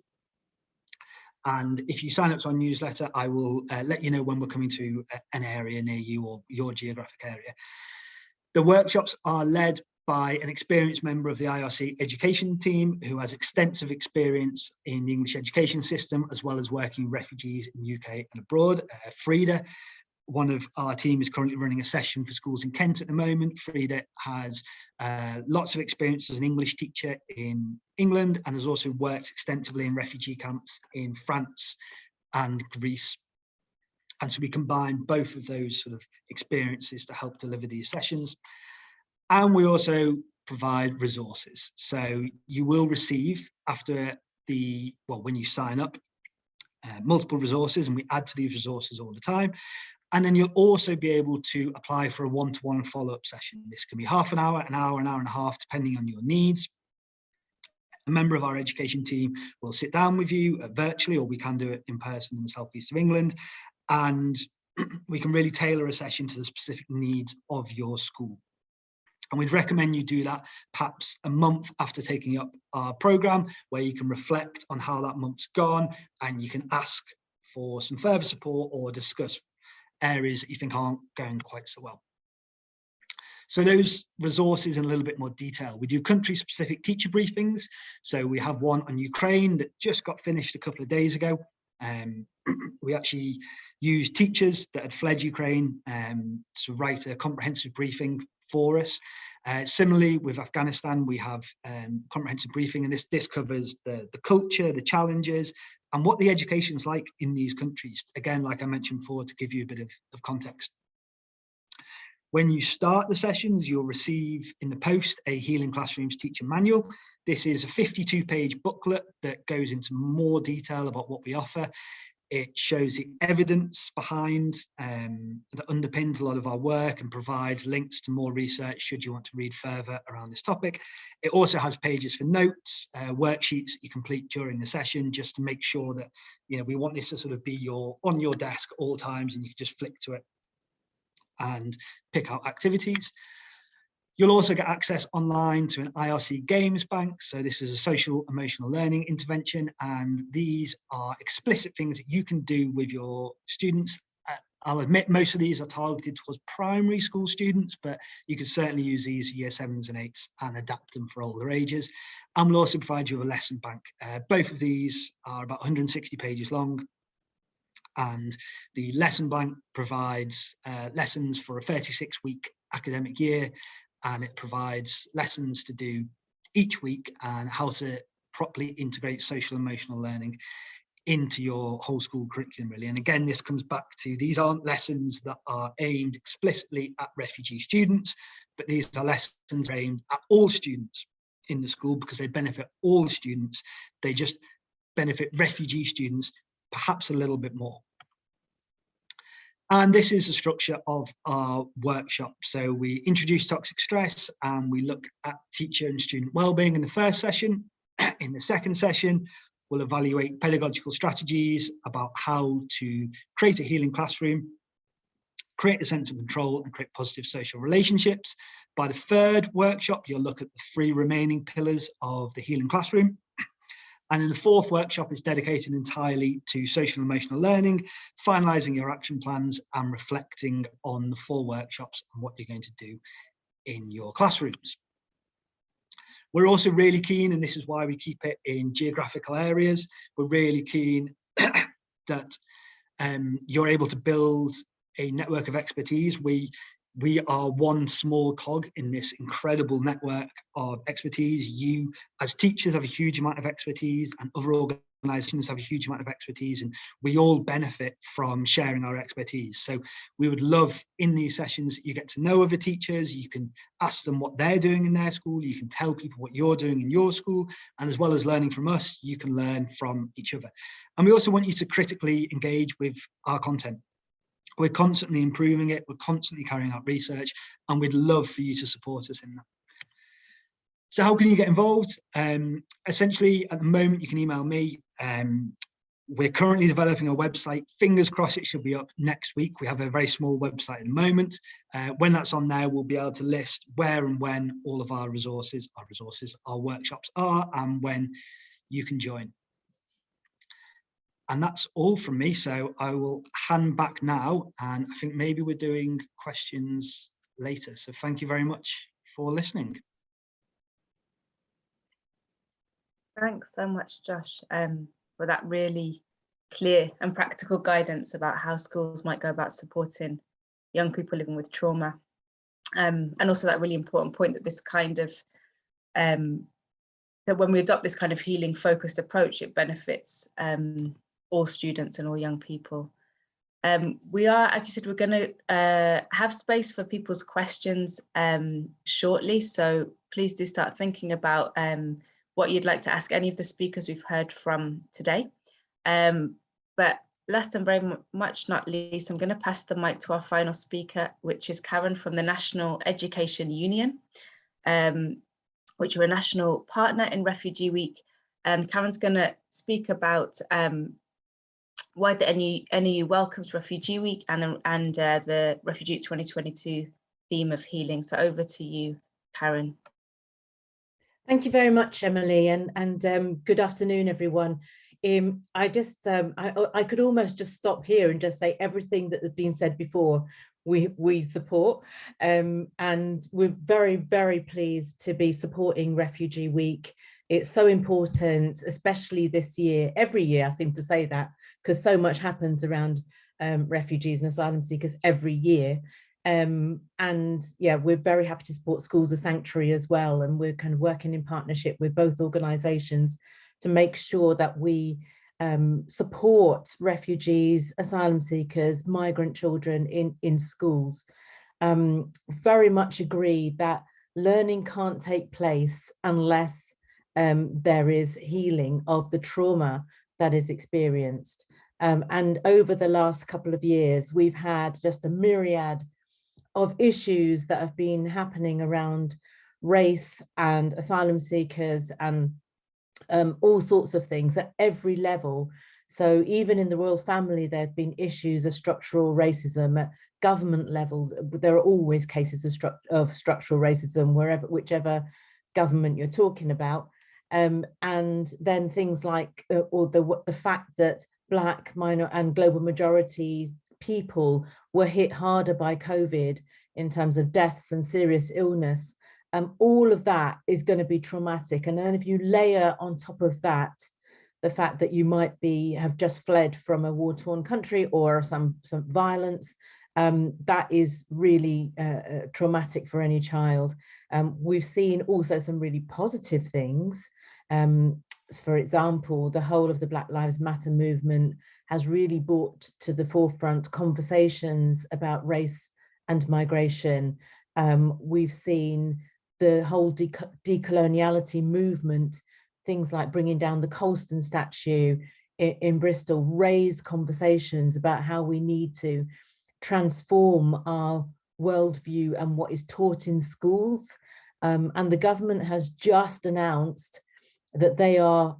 [SPEAKER 4] And if you sign up to our newsletter, I will let you know when we're coming to an area near you or your geographic area. The workshops are led by an experienced member of the IRC education team who has extensive experience in the English education system, as well as working with refugees in the UK and abroad. Frida, one of our team, is currently running a session for schools in Kent at the moment. Frida has lots of experience as an English teacher in England and has also worked extensively in refugee camps in France and Greece. And so we combine both of those sort of experiences to help deliver these sessions. And we also provide resources. So you will receive when you sign up, multiple resources, and we add to these resources all the time. And then you'll also be able to apply for a one-to-one follow-up session. This can be half an hour, an hour and a half, depending on your needs. A member of our education team will sit down with you virtually, or we can do it in person in the southeast of England. And we can really tailor a session to the specific needs of your school. And we'd recommend you do that perhaps a month after taking up our programme, where you can reflect on how that month's gone, and you can ask for some further support or discuss areas that you think aren't going quite so well. So those resources in a little bit more detail. We do country-specific teacher briefings. So we have one on Ukraine that just got finished a couple of days ago. We actually used teachers that had fled Ukraine to write a comprehensive briefing for us. Similarly, with Afghanistan, we have comprehensive briefing, and this covers the culture, the challenges, and what the education is like in these countries. Again, like I mentioned before, to give you a bit of context. When you start the sessions, you'll receive in the post a Healing Classrooms teacher manual. This is a 52-page booklet that goes into more detail about what we offer. It shows the evidence behind that underpins a lot of our work and provides links to more research should you want to read further around this topic. It also has pages for notes, worksheets that you complete during the session, just to make sure that, you know, we want this to sort of be on your desk all times, and you can just flick to it and pick out activities. You'll also get access online to an IRC games bank. So this is a social emotional learning intervention, and these are explicit things that you can do with your students. I'll admit most of these are targeted towards primary school students, but you can certainly use these year 7s and 8s and adapt them for older ages. And we'll also provide you with a lesson bank. Both of these are about 160 pages long. And the lesson bank provides lessons for a 36-week academic year, and it provides lessons to do each week and how to properly integrate social emotional learning into your whole school curriculum, really. And again, this comes back to, these aren't lessons that are aimed explicitly at refugee students, but these are lessons aimed at all students in the school, because they benefit all students. They just benefit refugee students perhaps a little bit more. And this is the structure of our workshop. So we introduce toxic stress, and we look at teacher and student wellbeing in the first session. In the second session, we'll evaluate pedagogical strategies about how to create a healing classroom, create a sense of control, and create positive social relationships. By the third workshop, you'll look at the 3 remaining pillars of the healing classroom. And in the fourth workshop is dedicated entirely to social and emotional learning, finalising your action plans and reflecting on the 4 workshops and what you're going to do in your classrooms. We're also really keen, and this is why we keep it in geographical areas, we're really keen that you're able to build a network of expertise. We are one small cog in this incredible network of expertise. You, as teachers, have a huge amount of expertise, and other organisations have a huge amount of expertise, and we all benefit from sharing our expertise. So we would love, in these sessions, you get to know other teachers, you can ask them what they're doing in their school, you can tell people what you're doing in your school, and as well as learning from us, you can learn from each other. And we also want you to critically engage with our content. We're constantly improving it, we're constantly carrying out research, and we'd love for you to support us in that. So how can you get involved? Essentially, at the moment, you can email me. We're currently developing a website. Fingers crossed it should be up next week. We have a very small website at the moment. When that's on there, we'll be able to list where and when all of our workshops are, and when you can join. And that's all from me. So I will hand back now, and I think maybe we're doing questions later. So thank you very much for listening.
[SPEAKER 1] Thanks so much, Josh, for that really clear and practical guidance about how schools might go about supporting young people living with trauma. And also that really important point that this kind of, that when we adopt this kind of healing focused approach, it benefits all students and all young people. We are, as you said, we're going to have space for people's questions shortly. So please do start thinking about what you'd like to ask any of the speakers we've heard from today. But last and very much not least, I'm going to pass the mic to our final speaker, which is Karen from the National Education Union, which are a national partner in Refugee Week. And Karen's going to speak about why the NEU welcomes Refugee Week and the Refugee 2022 theme of healing. So over to you, Karen.
[SPEAKER 5] Thank you very much, Emily, and good afternoon, everyone. I could almost just stop here and just say everything that has been said before. We support, and we're very, very pleased to be supporting Refugee Week. It's so important, especially this year. Every year I seem to say that, because so much happens around refugees and asylum seekers every year. And yeah, we're very happy to support Schools of Sanctuary as well. And we're kind of working in partnership with both organisations to make sure that we support refugees, asylum seekers, migrant children in schools. Very much agree that learning can't take place unless there is healing of the trauma that is experienced. And over the last couple of years, we've had just a myriad of issues that have been happening around race and asylum seekers and all sorts of things at every level. So even in the royal family, there have been issues of structural racism. At government level, there are always cases of structural racism, whichever government you're talking about. And then things like, or the fact that Black, minor and global majority people were hit harder by COVID in terms of deaths and serious illness. All of that is going to be traumatic. And then if you layer on top of that, the fact that you might have just fled from a war-torn country or some violence, that is really traumatic for any child. We've seen also some really positive things. For example, the whole of the Black Lives Matter movement has really brought to the forefront conversations about race and migration. We've seen the whole decoloniality movement, things like bringing down the Colston statue in Bristol, raise conversations about how we need to transform our worldview and what is taught in schools. And the government has just announced that they are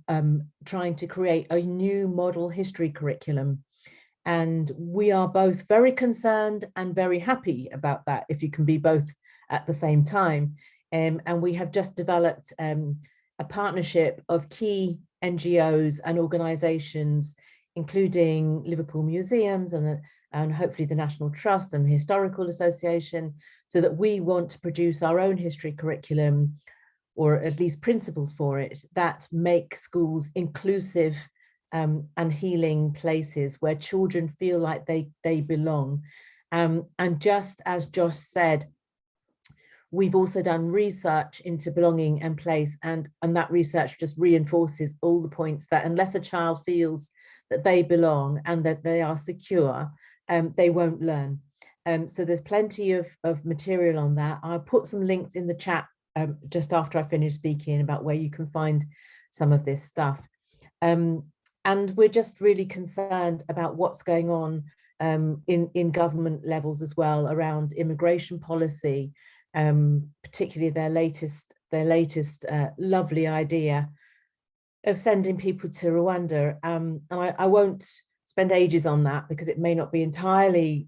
[SPEAKER 5] trying to create a new model history curriculum. And we are both very concerned and very happy about that, if you can be both at the same time. And we have just developed a partnership of key NGOs and organisations, including Liverpool Museums and hopefully the National Trust and the Historical Association, so that we want to produce our own history curriculum, or at least principles for it, that make schools inclusive and healing places where children feel like they belong. And just as Josh said, we've also done research into belonging and place, and that research just reinforces all the points that unless a child feels that they belong and that they are secure, they won't learn. So there's plenty of material on that. I'll put some links in the chat just after I finish speaking about where you can find some of this stuff. And we're just really concerned about what's going on in government levels as well around immigration policy, particularly their latest lovely idea of sending people to Rwanda. And I won't spend ages on that because it may not be entirely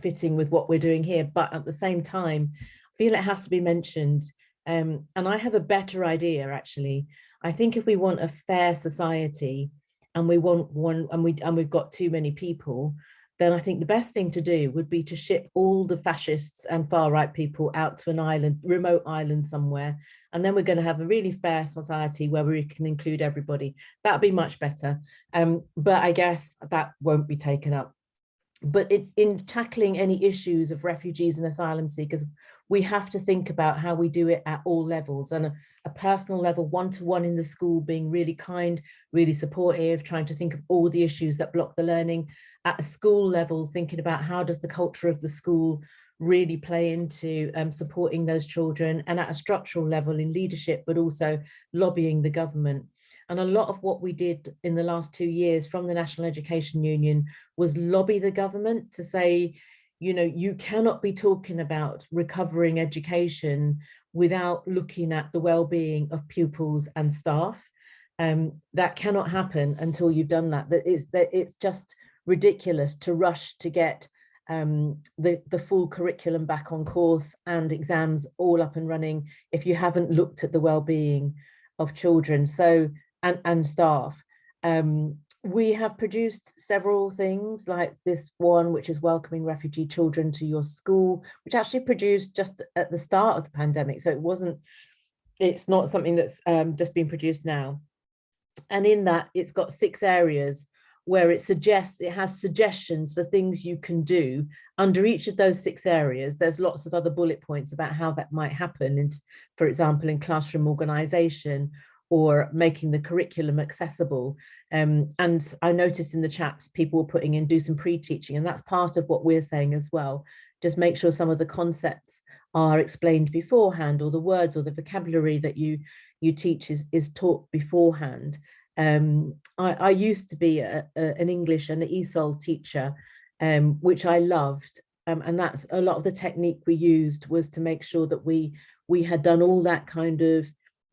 [SPEAKER 5] fitting with what we're doing here, but at the same time, I feel it has to be mentioned. And I have a better idea, actually. I think if we want a fair society and we want one, and we've got too many people, then I think the best thing to do would be to ship all the fascists and far-right people out to an island, remote island somewhere, and then we're going to have a really fair society where we can include everybody. That'd be much better. But I guess that won't be taken up. But in tackling any issues of refugees and asylum seekers, we have to think about how we do it at all levels, and a personal level, one-to-one in the school, being really kind, really supportive, trying to think of all the issues that block the learning. At a school level, thinking about how does the culture of the school really play into supporting those children, and at a structural level in leadership, but also lobbying the government. And a lot of what we did in the last 2 years from the National Education Union was lobby the government to say, you know, you cannot be talking about recovering education without looking at the well-being of pupils and staff. That cannot happen until you've done that. It's just ridiculous to rush to get the full curriculum back on course and exams all up and running if you haven't looked at the well-being of children and staff. We have produced several things like this one, which is welcoming refugee children to your school, which actually produced just at the start of the pandemic. So it's not something that's just been produced now. And in that, it's got 6 areas where it has suggestions for things you can do under each of those 6 areas. There's lots of other bullet points about how that might happen, and for example, in classroom organisation or making the curriculum accessible. And I noticed in the chat people were putting in do some pre-teaching, and that's part of what we're saying as well. Just make sure some of the concepts are explained beforehand, or the words or the vocabulary that you teach is taught beforehand. I used to be an English and an ESOL teacher, which I loved. And that's a lot of the technique we used was to make sure that we had done all that kind of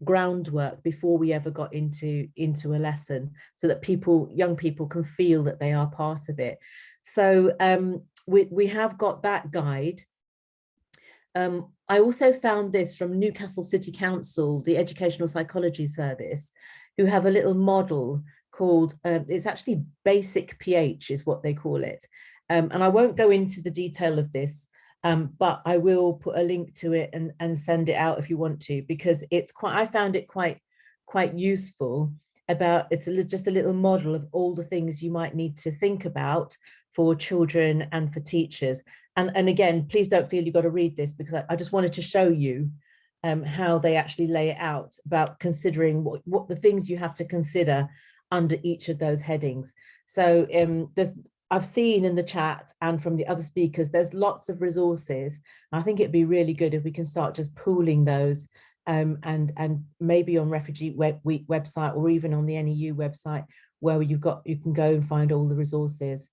[SPEAKER 5] groundwork before we ever got into a lesson, so that young people can feel that they are part of it. So we have got that guide. I also found this from Newcastle City Council, the Educational Psychology Service, who have a little model called, it's actually Basic PH is what they call it. And I won't go into the detail of this, but I will put a link to it and send it out if you want to, because I found it quite useful. It's just a little model of all the things you might need to think about for children and for teachers. And again, please don't feel you've got to read this, because I just wanted to show you how they actually lay it out, about considering what the things you have to consider under each of those headings. So I've seen in the chat and from the other speakers, there's lots of resources. I think it'd be really good if we can start just pooling those and maybe on Refugee Week website, or even on the NEU website, where you can go and find all the resources.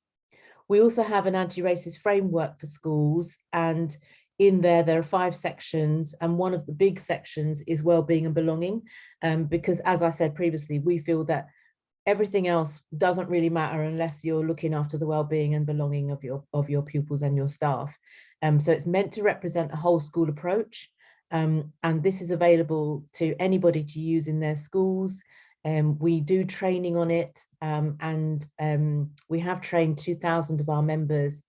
[SPEAKER 5] We also have an anti-racist framework for schools, and in there are 5 sections, and one of the big sections is wellbeing and belonging, because as I said previously, we feel that everything else doesn't really matter unless you're looking after the well-being and belonging of your pupils and your staff. So it's meant to represent a whole school approach, and this is available to anybody to use in their schools. We do training on it, and we have trained 2,000 of our members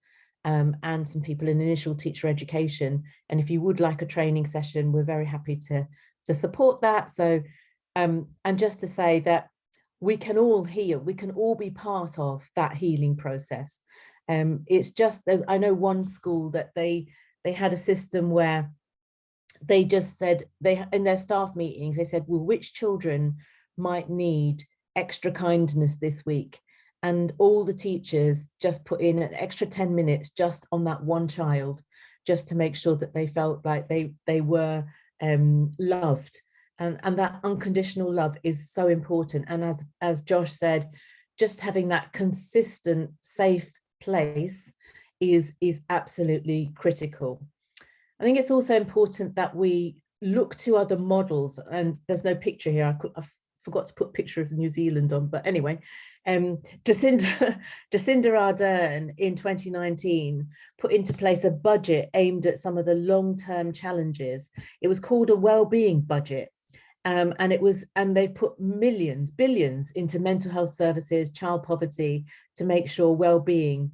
[SPEAKER 5] and some people in initial teacher education. And if you would like a training session, we're very happy to support that. So, and just to say that we can all heal, we can all be part of that healing process. It's just, I know one school that they had a system where they just said, in their staff meetings, they said, well, which children might need extra kindness this week? And all the teachers just put in an extra 10 minutes just on that one child, just to make sure that they felt like they were loved. And that unconditional love is so important. And as Josh said, just having that consistent, safe place is absolutely critical. I think it's also important that we look to other models, and there's no picture here. I forgot to put a picture of New Zealand on, but anyway, Jacinda Ardern in 2019 put into place a budget aimed at some of the long-term challenges. It was called a wellbeing budget. And they put billions into mental health services, child poverty, to make sure well-being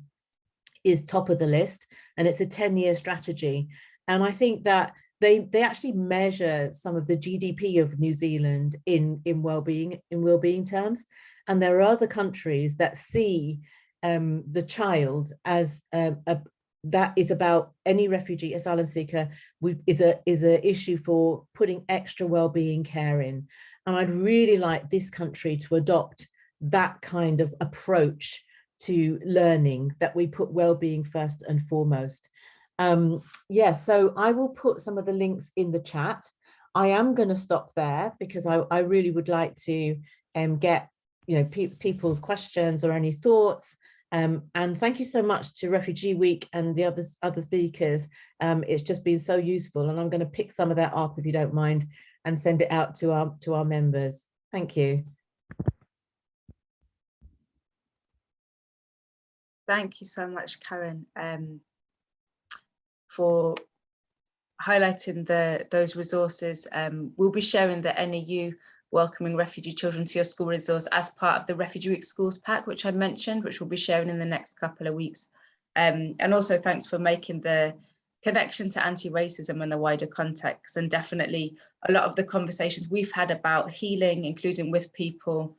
[SPEAKER 5] is top of the list. And it's a 10-year strategy. And I think that they actually measure some of the GDP of New Zealand in well-being terms. And there are other countries that see the child as that is about any refugee, asylum seeker, is a issue for putting extra well-being care in. And I'd really like this country to adopt that kind of approach to learning, that we put well-being first and foremost. Yeah, so I will put some of the links in the chat. I am going to stop there because I really would like to get people's questions or any thoughts. And thank you so much to Refugee Week and the other speakers. It's just been so useful, and I'm going to pick some of that up, if you don't mind, and send it out to our members. Thank you.
[SPEAKER 1] Thank you so much, Karen, for highlighting those resources. We'll be sharing the NEU Welcoming Refugee Children to Your School resource as part of the Refugee Week Schools Pack, which I mentioned, which we'll be sharing in the next couple of weeks. And also thanks for making the connection to anti-racism and the wider context. And definitely a lot of the conversations we've had about healing, including with people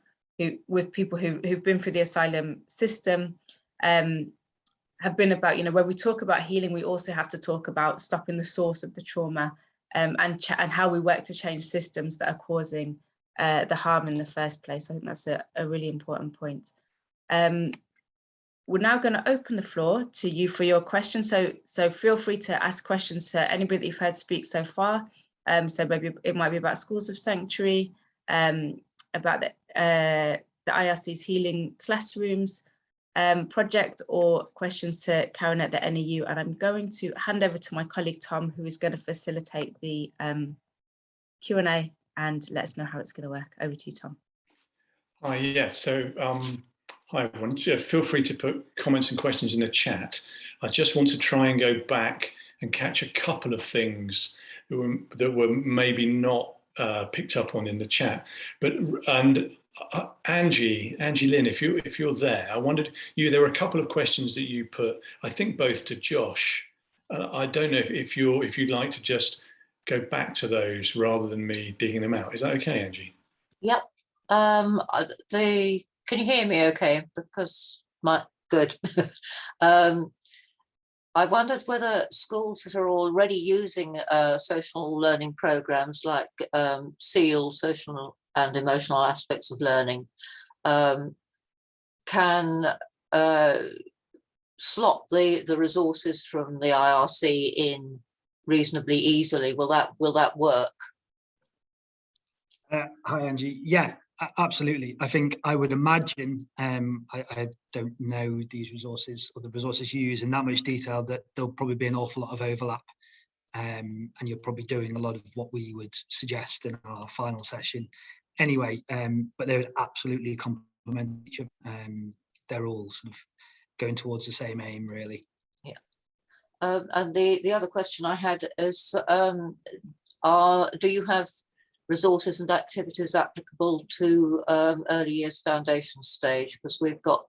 [SPEAKER 1] with people who've been through the asylum system, have been about, when we talk about healing, we also have to talk about stopping the source of the trauma, and how we work to change systems that are causing the harm in the first place. I think that's a really important point. We're now going to open the floor to you for your questions. So feel free to ask questions to anybody that you've heard speak so far. So maybe it might be about Schools of Sanctuary, about the IRC's Healing Classrooms project, or questions to Karen at the NEU. And I'm going to hand over to my colleague Tom, who is going to facilitate the Q&A and let us know how it's going to work. Over to you, Tom.
[SPEAKER 6] Hi, yeah, so hi everyone. Feel free to put comments and questions in the chat. I just want to try and go back and catch a couple of things that were maybe not picked up on in the chat. But Angie Lynn, if you're there, I wondered, there were a couple of questions that you put, I think both to Josh. I don't know if you'd like to just go back to those rather than me digging them out. Is that okay, Angie?
[SPEAKER 7] Yep. Can you hear me okay? Because good. I wondered whether schools that are already using social learning programs like SEAL, social and emotional aspects of learning, can slot the resources from the IRC in reasonably easily. Will that work?
[SPEAKER 4] Hi, Angie. Yeah, absolutely. I think I would imagine, I don't know these resources or the resources you use in that much detail, that there'll probably be an awful lot of overlap, and you're probably doing a lot of what we would suggest in our final session anyway, but they would absolutely complement each other. They're all sort of going towards the same aim, really.
[SPEAKER 7] Yeah. And the other question I had is, do you have resources and activities applicable to early years foundation stage? Because we've got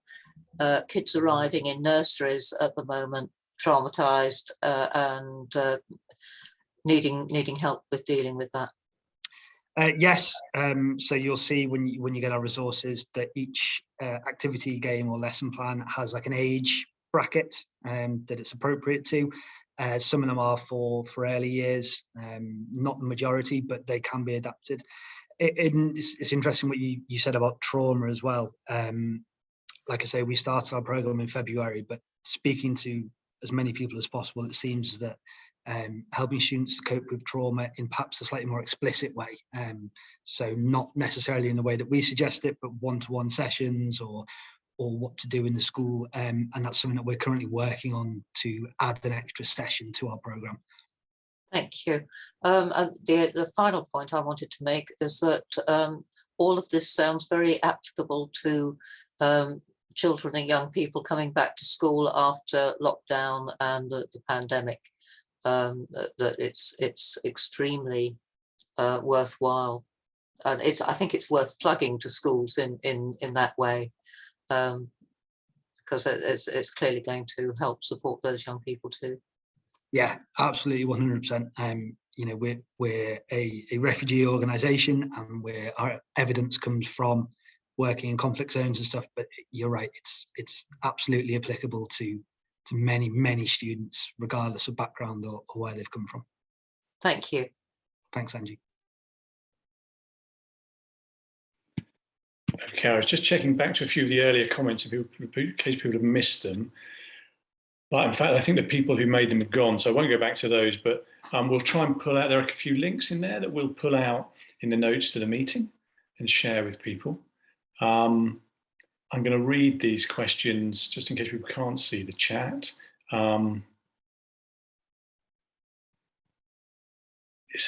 [SPEAKER 7] kids arriving in nurseries at the moment, traumatized and needing help with dealing with that.
[SPEAKER 4] Yes, so you'll see when you get our resources that each activity, game or lesson plan has like an age bracket that it's appropriate to. Some of them are for early years, not the majority, but they can be adapted. It's interesting what you said about trauma as well. Like I say, we started our program in February, but speaking to as many people as possible, it seems that helping students cope with trauma in perhaps a slightly more explicit way. So not necessarily in the way that we suggest it, but one-to-one sessions or what to do in the school. And that's something that we're currently working on to add an extra session to our program.
[SPEAKER 7] Thank you. And the final point I wanted to make is that all of this sounds very applicable to children and young people coming back to school after lockdown and the pandemic. That it's extremely worthwhile, and I think it's worth plugging to schools in that way, because it's clearly going to help support those young people too.
[SPEAKER 4] Yeah, absolutely, 100%. We're a refugee organisation, and our evidence comes from working in conflict zones and stuff. But you're right, it's absolutely applicable to many students, regardless of background or where they've come from.
[SPEAKER 7] Thank you.
[SPEAKER 4] Thanks, Angie.
[SPEAKER 6] Okay, I was just checking back to a few of the earlier comments in case people have missed them. But in fact, I think the people who made them have gone, so I won't go back to those, but we'll try and pull out, there are a few links in there that we'll pull out in the notes to the meeting and share with people. I'm going to read these questions just in case people can't see the chat. So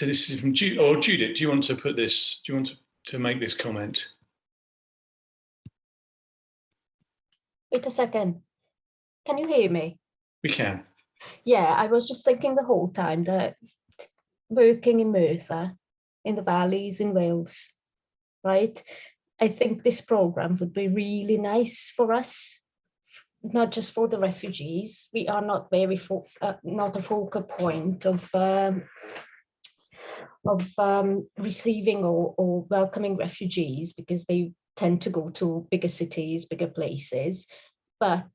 [SPEAKER 6] this is from Judith. Do you want to put this? Do you want to make this comment?
[SPEAKER 8] Wait a second. Can you hear me?
[SPEAKER 6] We can.
[SPEAKER 8] Yeah, I was just thinking the whole time that working in Merthyr, in the valleys in Wales, right? I think this program would be really nice for us, not just for the refugees. We are not very not a focal point of receiving or welcoming refugees, because they tend to go to bigger cities, bigger places. But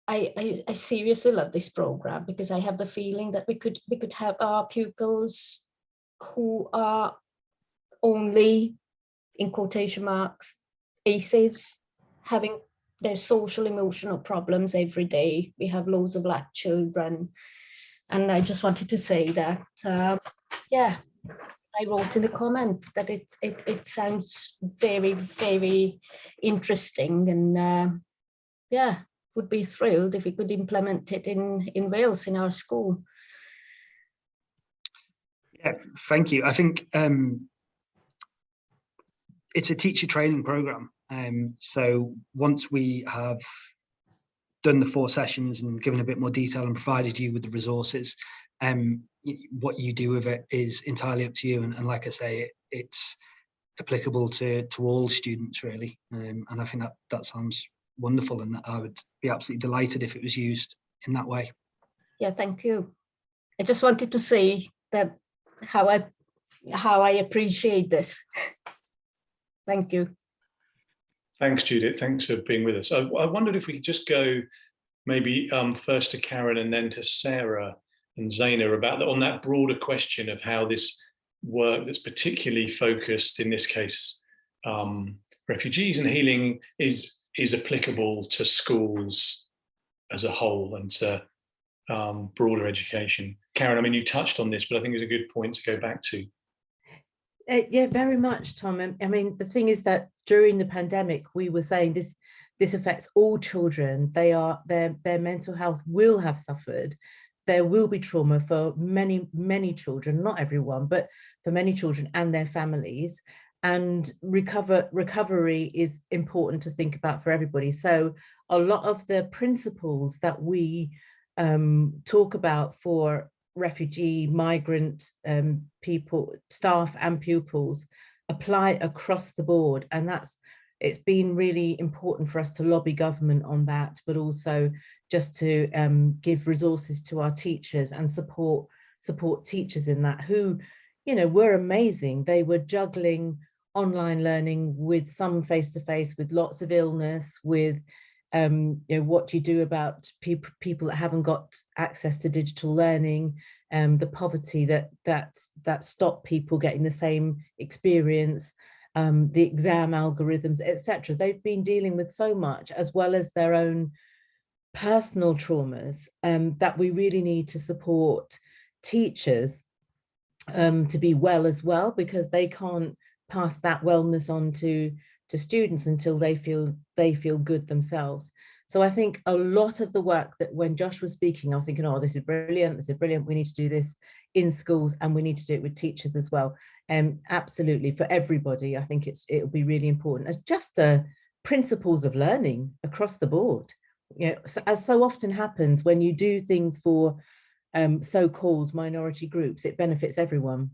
[SPEAKER 8] I seriously love this program, because I have the feeling that we could have our pupils who are only, in quotation marks, ACEs, having their social emotional problems every day. We have loads of Black children, and I just wanted to say that yeah, I wrote in the comment that it sounds very, very interesting, and yeah, would be thrilled if we could implement it in Wales, in our school.
[SPEAKER 4] Yeah, thank you. I think it's a teacher training program. So once we have done the 4 sessions and given a bit more detail and provided you with the resources, what you do with it is entirely up to you. And like I say, it's applicable to all students, really. And I think that sounds wonderful, and I would be absolutely delighted if it was used in that way.
[SPEAKER 8] Yeah, thank you. I just wanted to say that how I appreciate this. Thank you.
[SPEAKER 6] Thanks, Judith. Thanks for being with us. I wondered if we could just go maybe first to Karen and then to Sara and Zaina about on that broader question of how this work that's particularly focused, in this case, refugees and healing, is applicable to schools as a whole and to broader education. Karen, I mean, you touched on this, but I think it's a good point to go back to.
[SPEAKER 5] Yeah, very much, Tom. I mean, the thing is that during the pandemic, we were saying this affects all children. Their mental health will have suffered. There will be trauma for many, many children, not everyone, but for many children and their families. And recovery is important to think about for everybody. So a lot of the principles that we talk about for refugee, migrant people, staff and pupils apply across the board. And it's been really important for us to lobby government on that, but also just to give resources to our teachers and support teachers in that, who, were amazing. They were juggling online learning with some face-to-face, with lots of illness, with what do you do about people that haven't got access to digital learning, the poverty that stop people getting the same experience, the exam algorithms, etc. They've been dealing with so much, as well as their own personal traumas, that we really need to support teachers to be well as well, because they can't pass that wellness on to students until they feel good themselves. So I think a lot of the work that when Josh was speaking, I was thinking, oh, this is brilliant, we need to do this in schools, and we need to do it with teachers as well. Absolutely, for everybody, I think it'll be really important as just principles of learning across the board. As so often happens when you do things for so-called minority groups, it benefits everyone.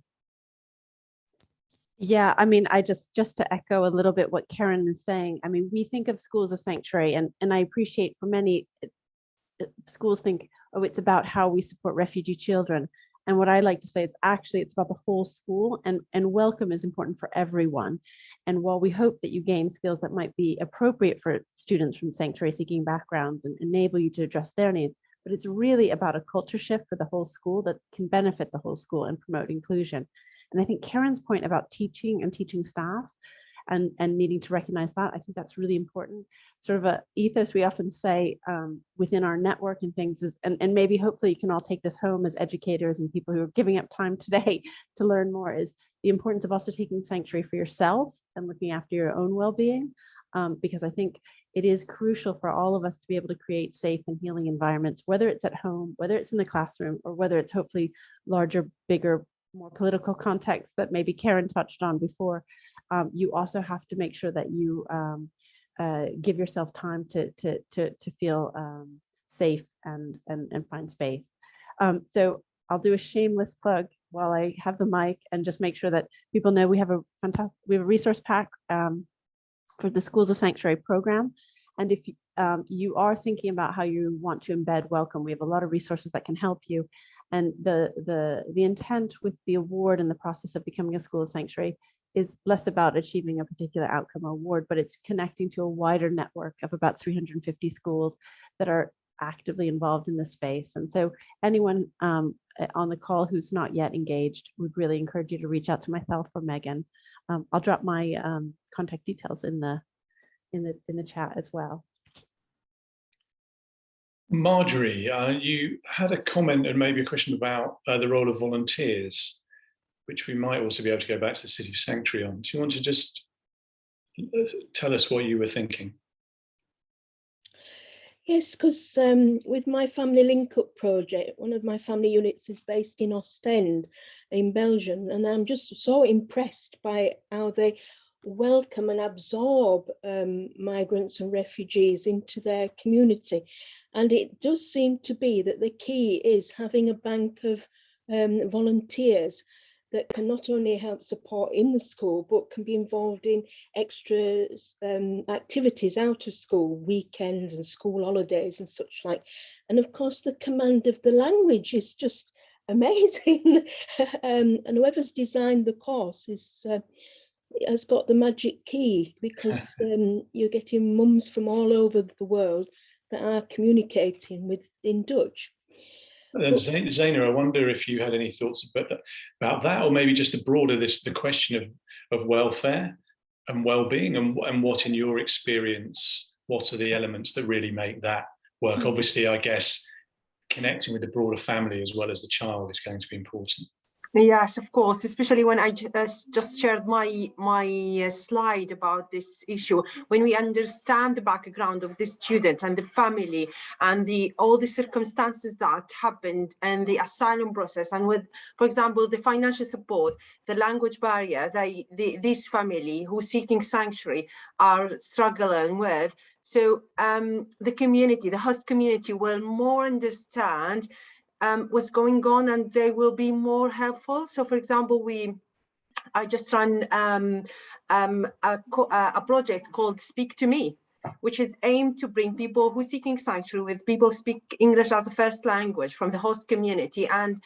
[SPEAKER 2] Yeah, I mean, I just to echo a little bit what Karen is saying, I mean, we think of schools of sanctuary, and I appreciate for many schools think, oh, it's about how we support refugee children. And what I like to say is actually it's about the whole school, and welcome is important for everyone. And while we hope that you gain skills that might be appropriate for students from sanctuary seeking backgrounds and enable you to address their needs, but it's really about a culture shift for the whole school that can benefit the whole school and promote inclusion. And I think Karen's point about teaching and teaching staff and needing to recognize that, I think that's really important. Sort of a ethos we often say within our network and things is, and maybe hopefully you can all take this home as educators and people who are giving up time today to learn more, is the importance of also taking sanctuary for yourself and looking after your own well-being, because I think it is crucial for all of us to be able to create safe and healing environments, whether it's at home, whether it's in the classroom, or whether it's hopefully larger, bigger, more political context that maybe Karen touched on before. You also have to make sure that you give yourself time to feel safe and find space. So I'll do a shameless plug while I have the mic, and just make sure that people know we have a resource pack for the Schools of Sanctuary program. And if you are thinking about how you want to embed welcome, we have a lot of resources that can help you. And the intent with the award and the process of becoming a school of sanctuary is less about achieving a particular outcome or award, but it's connecting to a wider network of about 350 schools that are actively involved in this space. And so anyone on the call who's not yet engaged, would really encourage you to reach out to myself or Megan. I'll drop my contact details in the chat as well.
[SPEAKER 6] Marjorie, you had a comment and maybe a question about the role of volunteers, which we might also be able to go back to the City Sanctuary on. Do you want to just tell us what you were thinking?
[SPEAKER 9] Yes, because with my family link-up project, one of my family units is based in Ostend in Belgium, and I'm just so impressed by how they welcome and absorb migrants and refugees into their community. And it does seem to be that the key is having a bank of volunteers that can not only help support in the school, but can be involved in extra activities out of school, weekends and school holidays and such like. And of course, the command of the language is just amazing. And whoever's designed the course has got the magic key, because you're getting mums from all over the world that are communicating in Dutch.
[SPEAKER 6] And Zaina, I wonder if you had any thoughts about that, or maybe just the broader the question of welfare and well-being, and what, in your experience, what are the elements that really make that work? Obviously, I guess connecting with the broader family as well as the child is going to be important.
[SPEAKER 3] Yes, of course, especially when I just shared my slide about this issue. When we understand the background of the student and the family and all the circumstances that happened and the asylum process, and with, for example, the financial support, the language barrier, this family who's seeking sanctuary are struggling with. So the community, the host community, will more understand what's going on, and they will be more helpful. So, for example, I just run a project called Speak to Me, which is aimed to bring people who are seeking sanctuary with people who speak English as a first language from the host community, and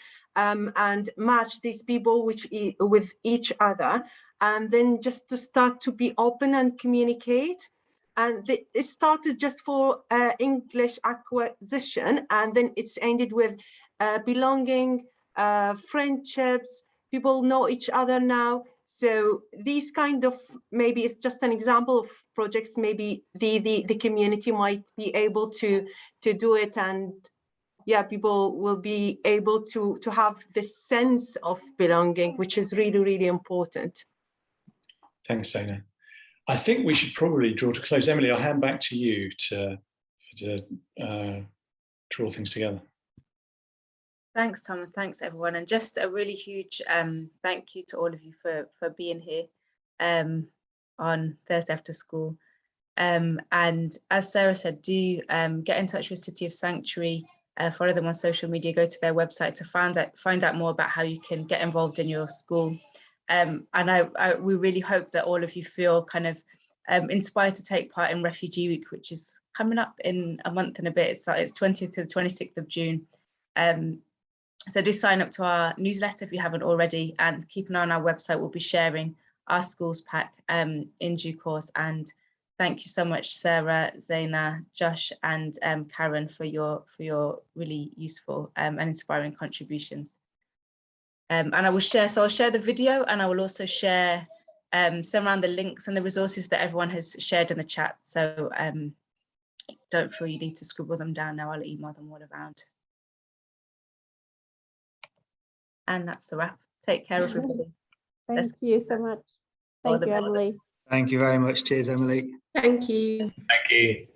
[SPEAKER 3] match these people with each other, and then just to start to be open and communicate. And it started just for English acquisition, and then it's ended with belonging, friendships. People know each other now. So these kind of, maybe it's just an example of projects, maybe the community might be able to do it, and yeah, people will be able to have this sense of belonging, which is really, really important.
[SPEAKER 6] Thanks, Zaina. I think we should probably draw to close. Emily, I'll hand back to you to draw things together.
[SPEAKER 1] Thanks, Tom, and thanks, everyone. And just a really huge thank you to all of you for being here on Thursday after school. And as Sarah said, do get in touch with City of Sanctuary, follow them on social media, go to their website to find out more about how you can get involved in your school. And we really hope that all of you feel kind of inspired to take part in Refugee Week, which is coming up in a month and a bit. It's 20th to the 26th of June. So do sign up to our newsletter if you haven't already, and keep an eye on our website. We'll be sharing our schools pack in due course. And thank you so much, Sarah, Zaina, Josh, and Karen for your really useful and inspiring contributions. And I will share, so I'll share the video, and I will also share some around the links and the resources that everyone has shared in the chat. So don't feel you need to scribble them down now. I'll email them all around. And that's a wrap. Take care, everybody.
[SPEAKER 2] Thank you so much. Thank you, Emily.
[SPEAKER 4] Thank you very much. Cheers, Emily.
[SPEAKER 8] Thank you.
[SPEAKER 6] Thank you.